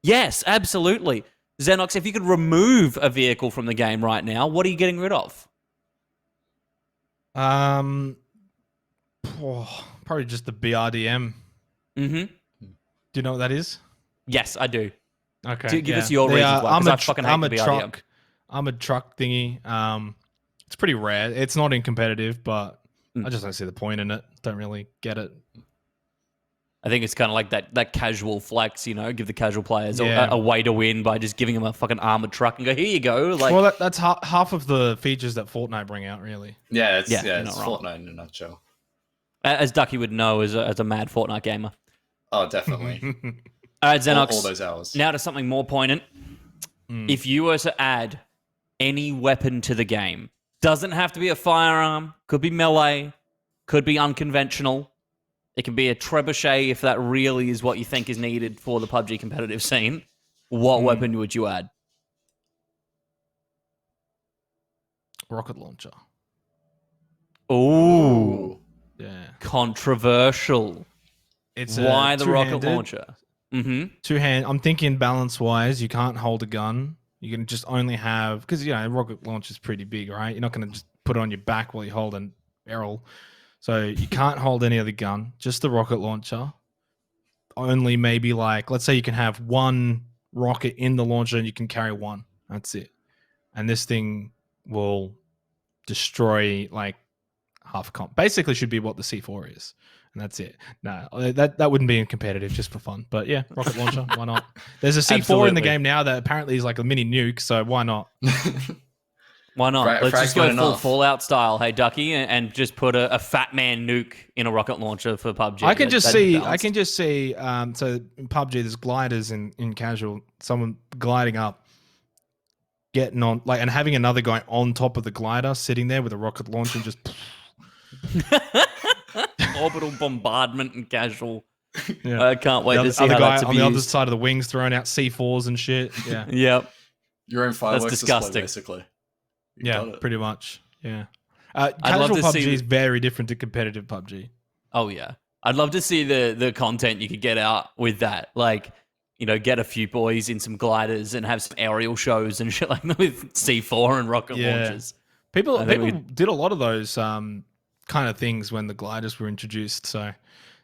Yes, absolutely. Zenox, if you could remove a vehicle from the game right now, what are you getting rid of? Probably just the BRDM. Mm-hmm. Do you know what that is? Yes, I do. Okay. Give us your reasons why, 'cause I fucking hate the BRDM. Armored truck thingy. It's pretty rare. It's not in competitive, but I just don't see the point in it. Don't really get it. I think it's kind of like that casual flex, you know, give the casual players a way to win by just giving them a fucking armored truck and go, here you go. Like, well, that's half of the features that Fortnite bring out, really. Yeah, it's wrong. Fortnite in a nutshell. As Ducky would know as a mad Fortnite gamer. Oh, definitely. All right, Zenox. All those hours. Now to something more poignant. If you were to add any weapon to the game, doesn't have to be a firearm, could be melee, could be unconventional. It can be a trebuchet if that really is what you think is needed for the PUBG competitive scene. What weapon would you add? Rocket launcher. Ooh. Yeah. Controversial. It's why the rocket launcher? Mm-hmm. Two-hand. I'm thinking balance-wise, you can't hold a gun. You can just only have... Because, you know, rocket launcher is pretty big, right? You're not going to just put it on your back while you hold a barrel. So you can't hold any other gun, just the rocket launcher. Only maybe like, let's say you can have one rocket in the launcher and you can carry one. That's it. And this thing will destroy like half a comp. Basically should be what the C4 is. And that's it. No, that wouldn't be in competitive, just for fun. But yeah, rocket launcher, why not? There's a C4 in the game now that apparently is like a mini nuke, so why not? Why not? Let's just go full Fallout style, hey Ducky, and just put a fat man nuke in a rocket launcher for PUBG. I can just see. So in PUBG, there's gliders in casual. Someone gliding up, getting on and having another guy on top of the glider, sitting there with a rocket launcher, and just orbital bombardment and casual. Yeah. I can't wait to see how that's abused. On the other side of the wings, throwing out C4s and shit. Yeah. Yep. Your own fireworks That's disgusting. display, basically. Yeah, pretty much. Yeah. Casual PUBG is very different to competitive PUBG. Oh, yeah. I'd love to see the content you could get out with that. Like, you know, get a few boys in some gliders and have some aerial shows and shit like that with C4 and rocket launchers. People did a lot of those kind of things when the gliders were introduced. So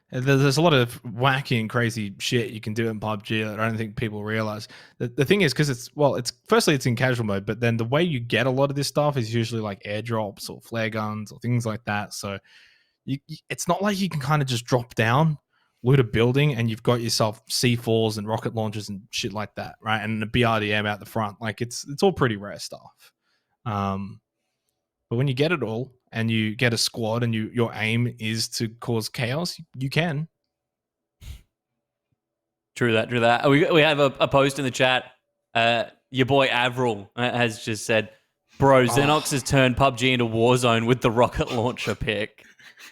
there's a lot of wacky and crazy shit you can do in PUBG that I don't think people realize. The thing is, because it's in casual mode, but then the way you get a lot of this stuff is usually like airdrops or flare guns or things like that. So it's not like you can kind of just drop down loot a building and you've got yourself C4s and rocket launchers and shit like that, right? And the BRDM out the front, like it's all pretty rare stuff. But when you get it all and you get a squad and your aim is to cause chaos, you can. True that. We have a post in the chat. Your boy Avril has just said, "Bro, Zenox has turned PUBG into Warzone with the rocket launcher pick."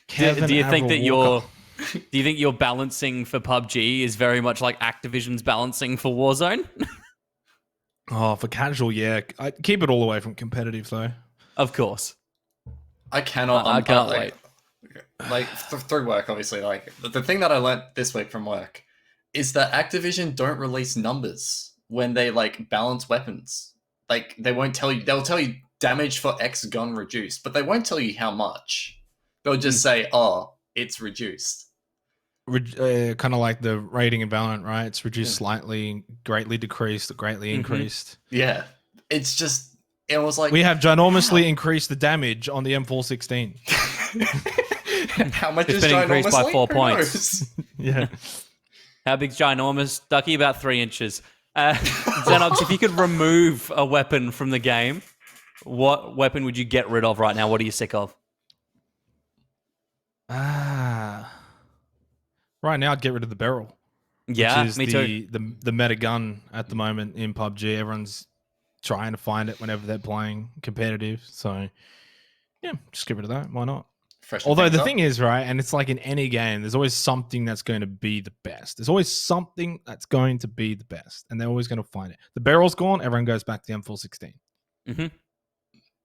Do you think that your balancing for PUBG is very much like Activision's balancing for Warzone? Oh, for casual, yeah. I keep it all away from competitive though. Of course. I cannot. I can't wait. Like through work, obviously. Like the thing that I learned this week from work is that Activision don't release numbers when they like balance weapons. Like they won't tell you. They'll tell you damage for X gun reduced, but they won't tell you how much. They'll just say, "Oh, it's reduced." Kind of like the rating in Valorant, right? It's reduced slightly, greatly decreased, greatly increased. Yeah, it's just. It was like we have ginormously increased the damage on the M416. How much it's is been increased by ginormously? 4 Who points. knows? Yeah. How big's ginormous, Ducky? About 3 inches. Zenox, if you could remove a weapon from the game, what weapon would you get rid of right now? What are you sick of? Right now, I'd get rid of the barrel. Yeah, which is me too. The meta gun at the moment in PUBG. Everyone's trying to find it whenever they're playing competitive. So, yeah, just get rid of that. Why not? Although the thing is, right, and it's like in any game, there's always something that's going to be the best. There's always something that's going to be the best, and they're always going to find it. The barrel's gone, everyone goes back to the M416. Mm-hmm.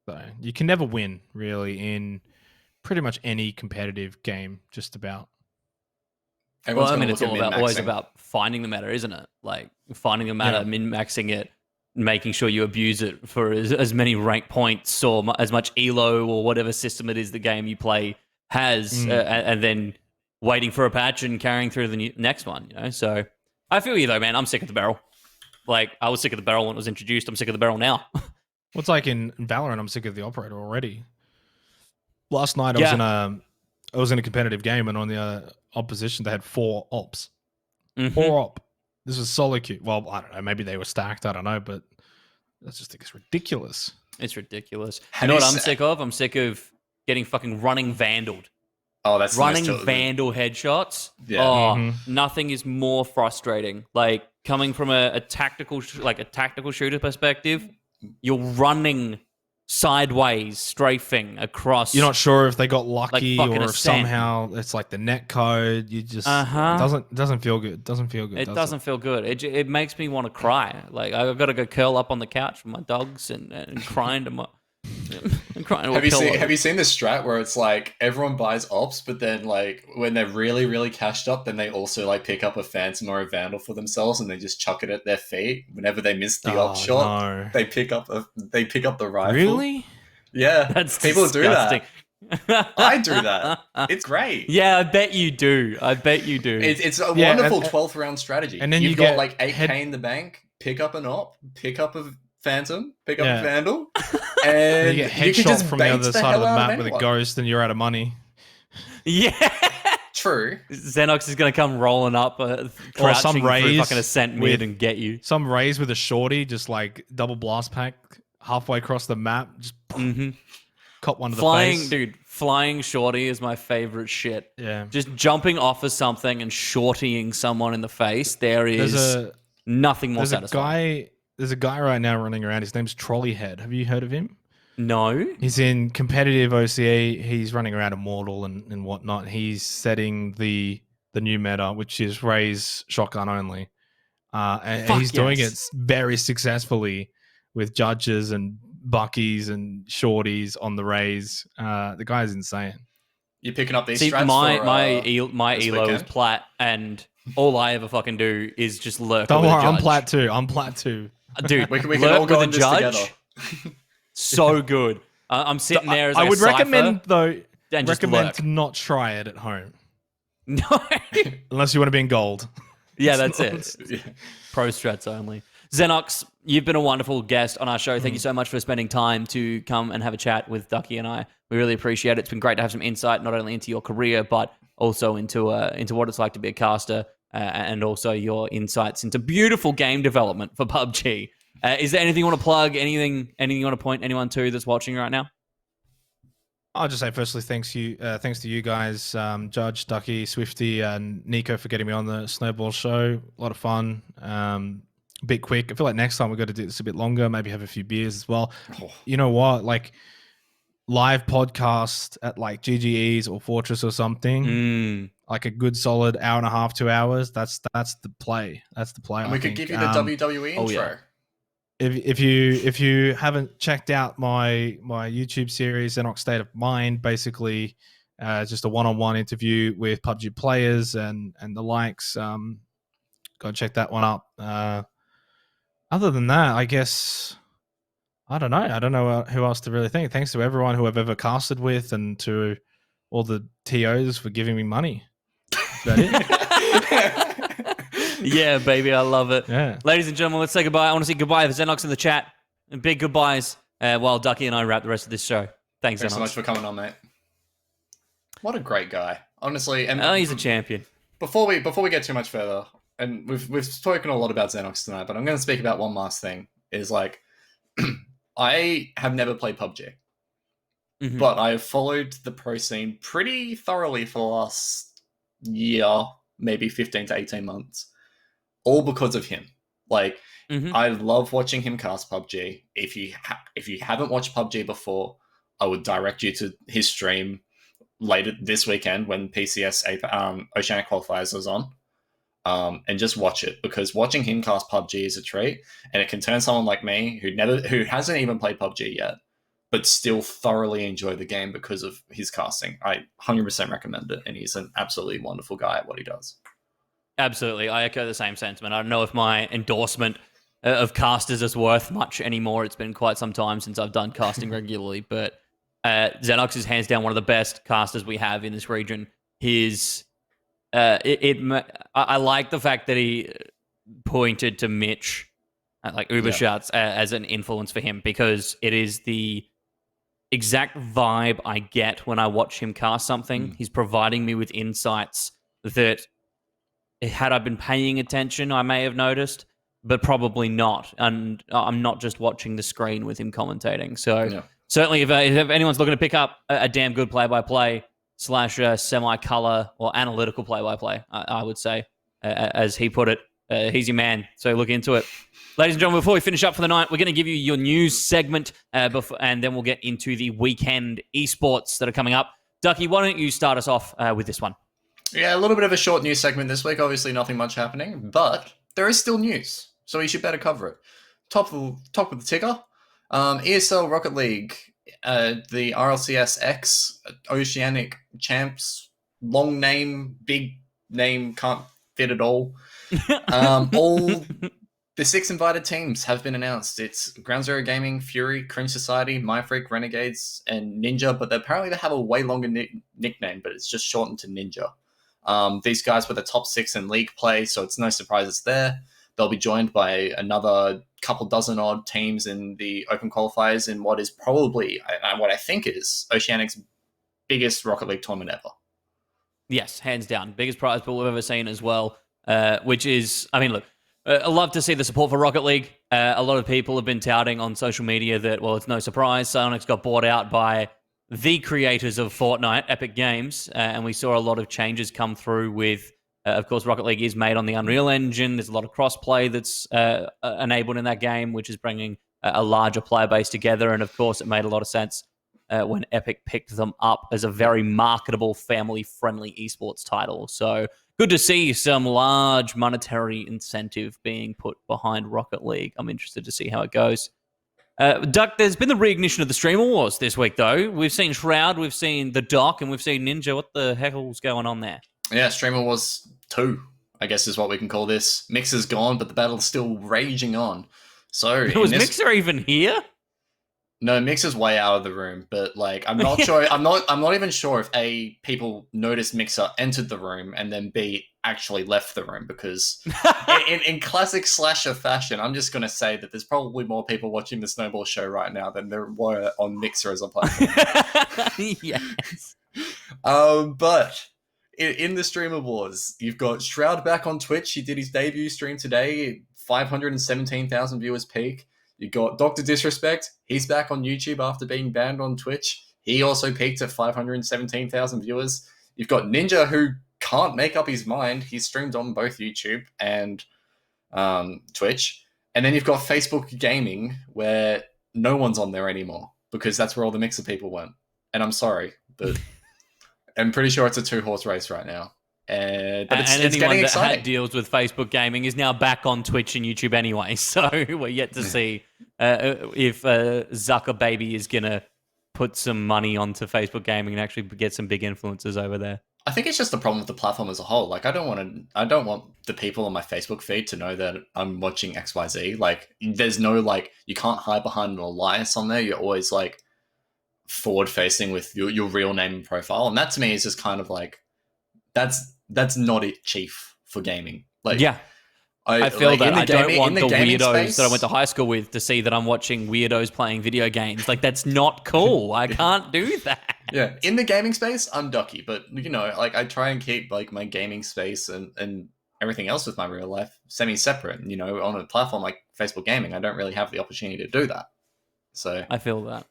So you can never win, really, in pretty much any competitive game, just about. Everyone's Well, I mean, it's all always min-maxing. about finding the meta, isn't it? Like finding the meta, min-maxing it, making sure you abuse it for as many rank points or as much elo or whatever system it is the game you play has, and then waiting for a patch and carrying through the next one. You know, so I feel you though, man. I'm sick of the barrel. Like I was sick of the barrel when it was introduced. I'm sick of the barrel now. What's like in Valorant? I'm sick of the operator already. Last night I was in a competitive game, and on the opposition they had 4 ops. 4 op. This was solo queue. Well, I don't know. Maybe they were stacked. I don't know, but I just think it's ridiculous. It's ridiculous. You know what I'm sick of? I'm sick of getting fucking running vandaled. Oh, that's running vandal headshots. Yeah. Oh, nothing is more frustrating. Like coming from a tactical shooter perspective, you're running sideways, strafing across. You're not sure if they got lucky like or if somehow it's like the net code. You just doesn't feel good. Doesn't feel good. It doesn't feel good. It makes me want to cry. Like I've got to go curl up on the couch with my dogs and crying to my. Have you seen the strat where it's like everyone buys ops, but then like when they're really really cashed up, then they also like pick up a phantom or a vandal for themselves and they just chuck it at their feet whenever they miss the op shot. No. They pick up the rifle. Really? Yeah, That's people disgusting. do that. I do that. It's great. Yeah, I bet you do. It's a wonderful 12th round strategy. And then you've you got get like 8k in the bank. Pick up an op. Pick up a phantom. Pick up a vandal. And you get you can headshot just from the bait other side of the hell out map with a anyone. ghost, and you're out of money. Yeah. True. Xenox is going to come rolling up, crouching some through raise fucking ascent mid and get you. Some raise with a shorty, just like double blast pack halfway across the map, just caught one of the face. Dude, flying shorty is my favorite shit. Yeah. Just jumping off of something and shortying someone in the face. There's nothing more satisfying. There's a guy right now running around. His name's Trolleyhead. Have you heard of him? No. He's in competitive OCE. He's running around Immortal and whatnot. He's setting the new meta, which is raise shotgun only. And he's doing it very successfully with judges and buckies and shorties on the raise. The guy's insane. You're picking up these See, strats my this elo is weekend? plat, and all I ever fucking do is just lurk Don't with worry, a I'm judge. plat too. Dude, We can lurk all go with in a this judge. together. So good. I'm sitting there as I like would a cipher recommend though. and just Recommend lurk. to not try it at home No. unless you want to be in gold. Yeah, that's it. Yeah. Pro strats only. Zenox, you've been a wonderful guest on our show. Thank you so much for spending time to come and have a chat with Ducky and I. We really appreciate it. It's been great to have some insight not only into your career, but also into what it's like to be a caster, and also your insights into beautiful game development for PUBG. Is there anything you want to plug? Anything you want to point anyone to that's watching right now? I'll just say firstly, thanks to you guys, Judge, Ducky, Swifty, and Nico for getting me on the Snowball show. A lot of fun. A bit quick. I feel like next time we've got to do this a bit longer, maybe have a few beers as well. Oh. You know what? Like live podcast at like GGE's or Fortress or something. Like a good solid hour and a half, 2 hours. That's the play. That's the play. And we could give you the WWE intro. Yeah. If you haven't checked out my YouTube series, Zenox State of Mind, basically just a one-on-one interview with PUBG players and the likes. Go and check that one up. Other than that, I guess I don't know who else to really thank. Thanks to everyone who I've ever casted with, and to all the TOs for giving me money. Is that it? Yeah, baby, I love it. Yeah. Ladies and gentlemen, let's say goodbye. I want to say goodbye for Zenox in the chat, and big goodbyes while Ducky and I wrap the rest of this show. Thanks Thanks Zenox. so much for coming on, mate. What a great guy, honestly. And Oh, he's a champion. Before we get too much further, and we've spoken a lot about Zenox tonight, but I'm going to speak about one last thing. Is like, I have never played PUBG, but I have followed the pro scene pretty thoroughly for the last year, maybe 15 to 18 months. All because of him. Like, I love watching him cast PUBG. If you haven't watched PUBG before, I would direct you to his stream later this weekend when PCS Oceanic Qualifiers is on, and just watch it, because watching him cast PUBG is a treat, and it can turn someone like me who hasn't even played PUBG yet, but still thoroughly enjoy the game because of his casting. I 100% recommend it, and he's an absolutely wonderful guy at what he does. Absolutely. I echo the same sentiment. I don't know if my endorsement of casters is worth much anymore. It's been quite some time since I've done casting regularly, but Zenox is hands down one of the best casters we have in this region. I like the fact that he pointed to Mitch, like Ubershouts, as an influence for him, because it is the exact vibe I get when I watch him cast something. He's providing me with insights that, had I been paying attention, I may have noticed, but probably not. And I'm not just watching the screen with him commentating. So certainly if anyone's looking to pick up a damn good play-by-play / semi-color or analytical play-by-play, I would say, as he put it, he's your man. So look into it. Ladies and gentlemen, before we finish up for the night, we're going to give you your news segment, and then we'll get into the weekend esports that are coming up. Ducky, why don't you start us off with this one? Yeah, a little bit of a short news segment this week. Obviously, nothing much happening, but there is still news, so you should better cover it. Top of the ticker, ESL Rocket League, the RLCS X Oceanic Champs, long name, big name, can't fit it all. All the 6 invited teams have been announced. It's Ground Zero Gaming, Fury, Cringe Society, MyFreak, Renegades, and Ninja, but apparently they have a way longer nickname, but it's just shortened to Ninja. These guys were the top 6 in league play, so it's no surprise it's there. They'll be joined by another couple dozen odd teams in the open qualifiers in what is probably, what I think is, Oceanic's biggest Rocket League tournament ever. Yes, hands down. Biggest prize pool we've ever seen as well, which is, I mean, look, I love to see the support for Rocket League. A lot of people have been touting on social media that, well, it's no surprise, Zenox got bought out by the creators of Fortnite, Epic Games, and we saw a lot of changes come through with, of course, Rocket League is made on the Unreal Engine. There's a lot of cross-play that's enabled in that game, which is bringing a larger player base together, and of course, it made a lot of sense when Epic picked them up as a very marketable, family-friendly esports title. So good to see some large monetary incentive being put behind Rocket League. I'm interested to see how it goes. Duck, there's been the reignition of the Streamer Wars this week, though. We've seen Shroud, we've seen the Doc, and we've seen Ninja. What the hell's going on there? Yeah, Streamer Wars 2, I guess is what we can call this. Mixer's gone, but the battle's still raging on. So was Mixer even here? No, Mixer's way out of the room, but like I'm not sure. I'm not even sure if A, people noticed Mixer entered the room, and then B, actually left the room, because in classic slasher fashion, I'm just gonna say that there's probably more people watching the Snowball show right now than there were on Mixer as a platform. Yes. But in the streamer wars, you've got Shroud back on Twitch. He did his debut stream today, 517,000 viewers peak. You got Dr. Disrespect. He's back on YouTube after being banned on Twitch. He also peaked at 517,000 viewers. You've got Ninja, who can't make up his mind. He's streamed on both YouTube and Twitch. And then you've got Facebook Gaming, where no one's on there anymore because that's where all the Mixer people went. And I'm sorry, but I'm pretty sure it's a 2-horse race right now. But it's anyone getting that exciting. had deals with Facebook Gaming is now back on Twitch and YouTube anyway. So we're yet to see if Zucker Baby is going to put some money onto Facebook Gaming and actually get some big influencers over there. I think it's just the problem with the platform as a whole. Like, I don't want the people on my Facebook feed to know that I'm watching XYZ. Like, there's no, like, you can't hide behind an alias on there. You're always, like, forward-facing with your real name and profile. And that, to me, is just kind of, like, that's not it, chief, for gaming. Like, yeah. I feel like, that I don't want the weirdos space, that I went to high school with to see that I'm watching weirdos playing video games. Like, that's not cool. I can't do that. Yeah, in the gaming space, I'm ducky, but you know, like I try and keep like my gaming space and everything else with my real life semi-separate. You know, on a platform like Facebook Gaming, I don't really have the opportunity to do that. So I feel that.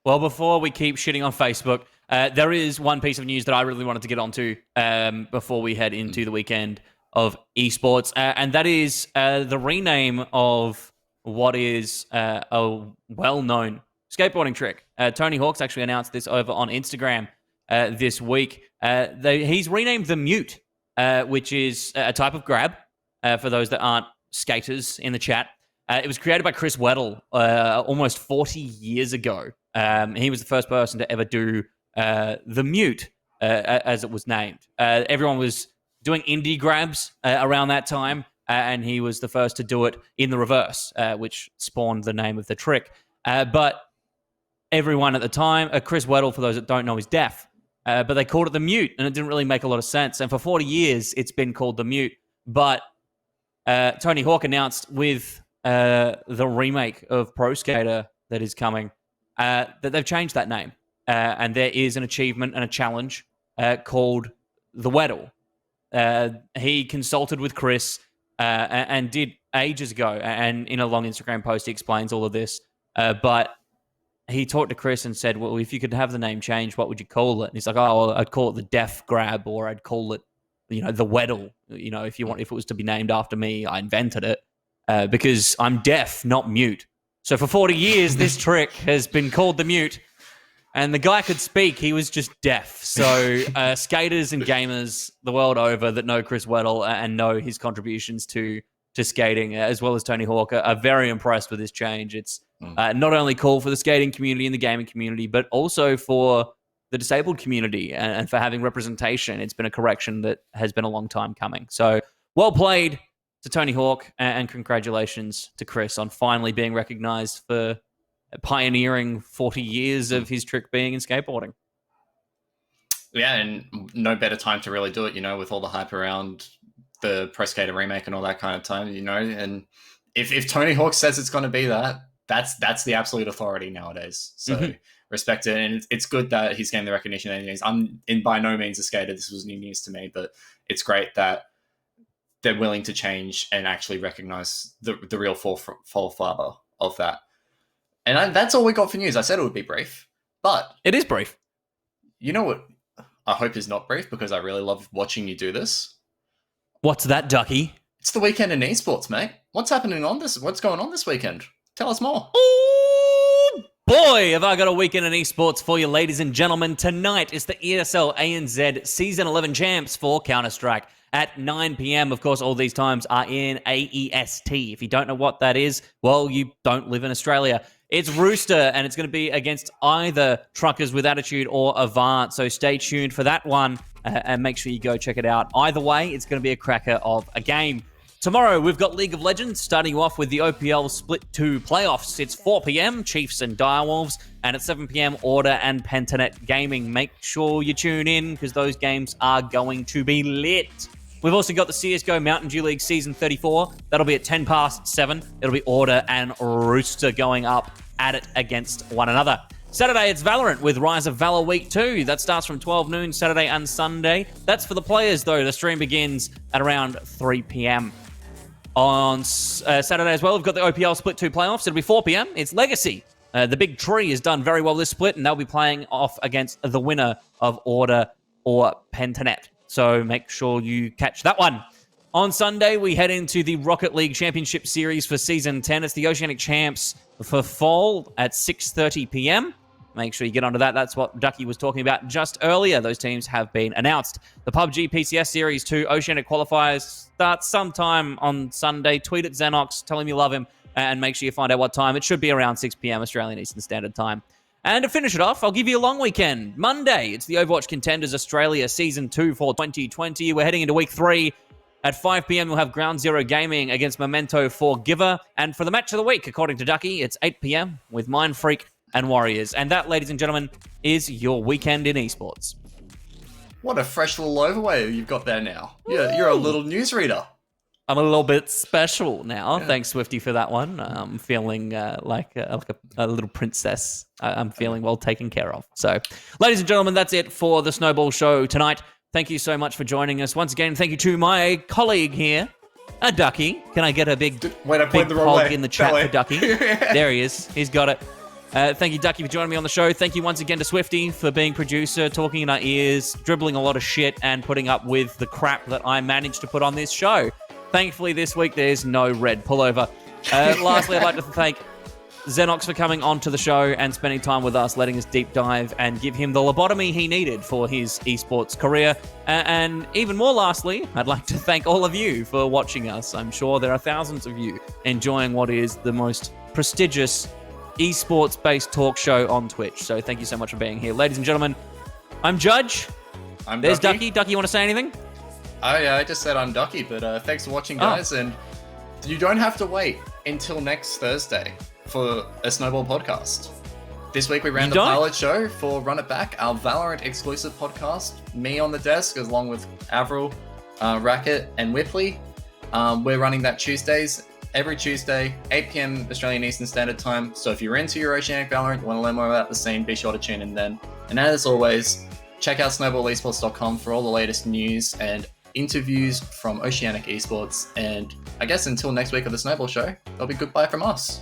Well, before we keep shitting on Facebook, there is one piece of news that I really wanted to get onto before we head into the weekend of esports, and that is the rename of what is a well-known skateboarding trick. Tony Hawk's actually announced this over on Instagram this week. He's renamed the Mute, which is a type of grab, for those that aren't skaters in the chat. It was created by Chris Weddle almost 40 years ago. He was the first person to ever do the Mute, as it was named. Everyone was doing indie grabs around that time, and he was the first to do it in the reverse, which spawned the name of the trick. But everyone at the time, Chris Weddle, for those that don't know, is deaf. But they called it the Mute, and it didn't really make a lot of sense. And for 40 years, it's been called the Mute. But Tony Hawk announced with the remake of Pro Skater that is coming that they've changed that name. And there is an achievement and a challenge called the Weddle. He consulted with Chris and did ages ago. And in a long Instagram post, he explains all of this. But he talked to Chris and said, well, if you could have the name changed, what would you call it? And he's like, oh, well, I'd call it the Deaf Grab, or I'd call it, the Weddle. If it was to be named after me, I invented it because I'm deaf, not mute. So for 40 years, this trick has been called the Mute. And the guy could speak, he was just deaf. So skaters and gamers the world over that know Chris Weddle and know his contributions to skating, as well as Tony Hawk, are very impressed with this change. It's not only cool for the skating community and the gaming community, but also for the disabled community and for having representation. It's been a correction that has been a long time coming. So well played to Tony Hawk, and congratulations to Chris on finally being recognized for pioneering 40 years of his trick being in skateboarding. Yeah, and no better time to really do it, with all the hype around the Pro Skater remake and all that kind of time, and if Tony Hawk says it's going to be that's the absolute authority nowadays. So respect it, and it's good that he's getting the recognition that he needs. I'm by no means a skater. This was new news to me, but it's great that they're willing to change and actually recognize the real forefather of that. And that's all we got for news. I said it would be brief, but it is brief. You know what I hope is not brief, because I really love watching you do this. What's that, Ducky? It's the weekend in esports, mate. What's going on this weekend? Tell us more. Oh, boy, have I got a weekend in esports for you, ladies and gentlemen. Tonight is the ESL ANZ Season 11 champs for Counter-Strike at 9 p.m. Of course, all these times are in AEST. If you don't know what that is, well, you don't live in Australia. It's Rooster, and it's going to be against either Truckers with Attitude or Avant. So stay tuned for that one, and make sure you go check it out. Either way, it's going to be a cracker of a game. Tomorrow, we've got League of Legends, starting you off with the OPL Split 2 playoffs. It's 4 p.m, Chiefs and Direwolves, and at 7 p.m, Order and Pentanet Gaming. Make sure you tune in, because those games are going to be lit. We've also got the CSGO Mountain Dew League Season 34. That'll be at 10 past 7. It'll be Order and Rooster going up at it against one another. Saturday, it's Valorant with Rise of Valor Week 2. That starts from 12 noon, Saturday and Sunday. That's for the players, though. The stream begins at around 3 p.m. On Saturday as well, we've got the OPL Split 2 playoffs. It'll be 4 p.m. It's Legacy. The Big Tree has done very well this split, and they'll be playing off against the winner of Order or Pentanet. So make sure you catch that one. On Sunday, we head into the Rocket League Championship Series for Season 10. It's the Oceanic Champs for fall at 6:30 p.m. Make sure you get onto that. That's what Ducky was talking about just earlier. Those teams have been announced. The PUBG PCS Series 2 Oceanic Qualifiers starts sometime on Sunday. Tweet at Zenox, tell him you love him, and make sure you find out what time. It should be around 6 p.m. Australian Eastern Standard Time. And to finish it off, I'll give you a long weekend. Monday, it's the Overwatch Contenders Australia Season 2 for 2020. We're heading into Week 3. At 5 p.m, we'll have Ground Zero Gaming against Memento for Giver. And for the match of the week, according to Ducky, it's 8 p.m. with Mind Freak and Warriors. And that, ladies and gentlemen, is your weekend in esports. What a fresh little overlay you've got there now. You're a little newsreader. I'm a little bit special now. Yeah. Thanks, Swifty, for that one. I'm feeling like a little princess. I'm feeling well taken care of. So, ladies and gentlemen, that's it for the Snowball Show tonight. Thank you so much for joining us. Once again, thank you to my colleague here, Ducky. Can I get a big hog in the chat for Ducky? There he is. He's got it. Thank you, Ducky, for joining me on the show. Thank you once again to Swifty for being producer, talking in our ears, dribbling a lot of shit, and putting up with the crap that I managed to put on this show. Thankfully, this week, there's no red pullover. Lastly, I'd like to thank Zenox for coming onto the show and spending time with us, letting us deep dive and give him the lobotomy he needed for his esports career. And even more lastly, I'd like to thank all of you for watching us. I'm sure there are thousands of you enjoying what is the most prestigious esports-based talk show on Twitch. So thank you so much for being here. Ladies and gentlemen, I'm Judge. There's Ducky. Ducky, you want to say anything? Oh, yeah, I just said I'm Ducky, but thanks for watching, guys. And you don't have to wait until next Thursday for a Snowball podcast. This week we ran the pilot show for Run It Back, our Valorant exclusive podcast. Me on the desk, along with Avril, Racket, and Whipley. We're running that Tuesdays, every Tuesday, 8 p.m. Australian Eastern Standard Time. So if you're into your Oceanic Valorant, you want to learn more about the scene, be sure to tune in then. And as always, check out snowballesports.com for all the latest news and interviews from Oceanic Esports. And I guess until next week of the Snowball Show, that'll be goodbye from us.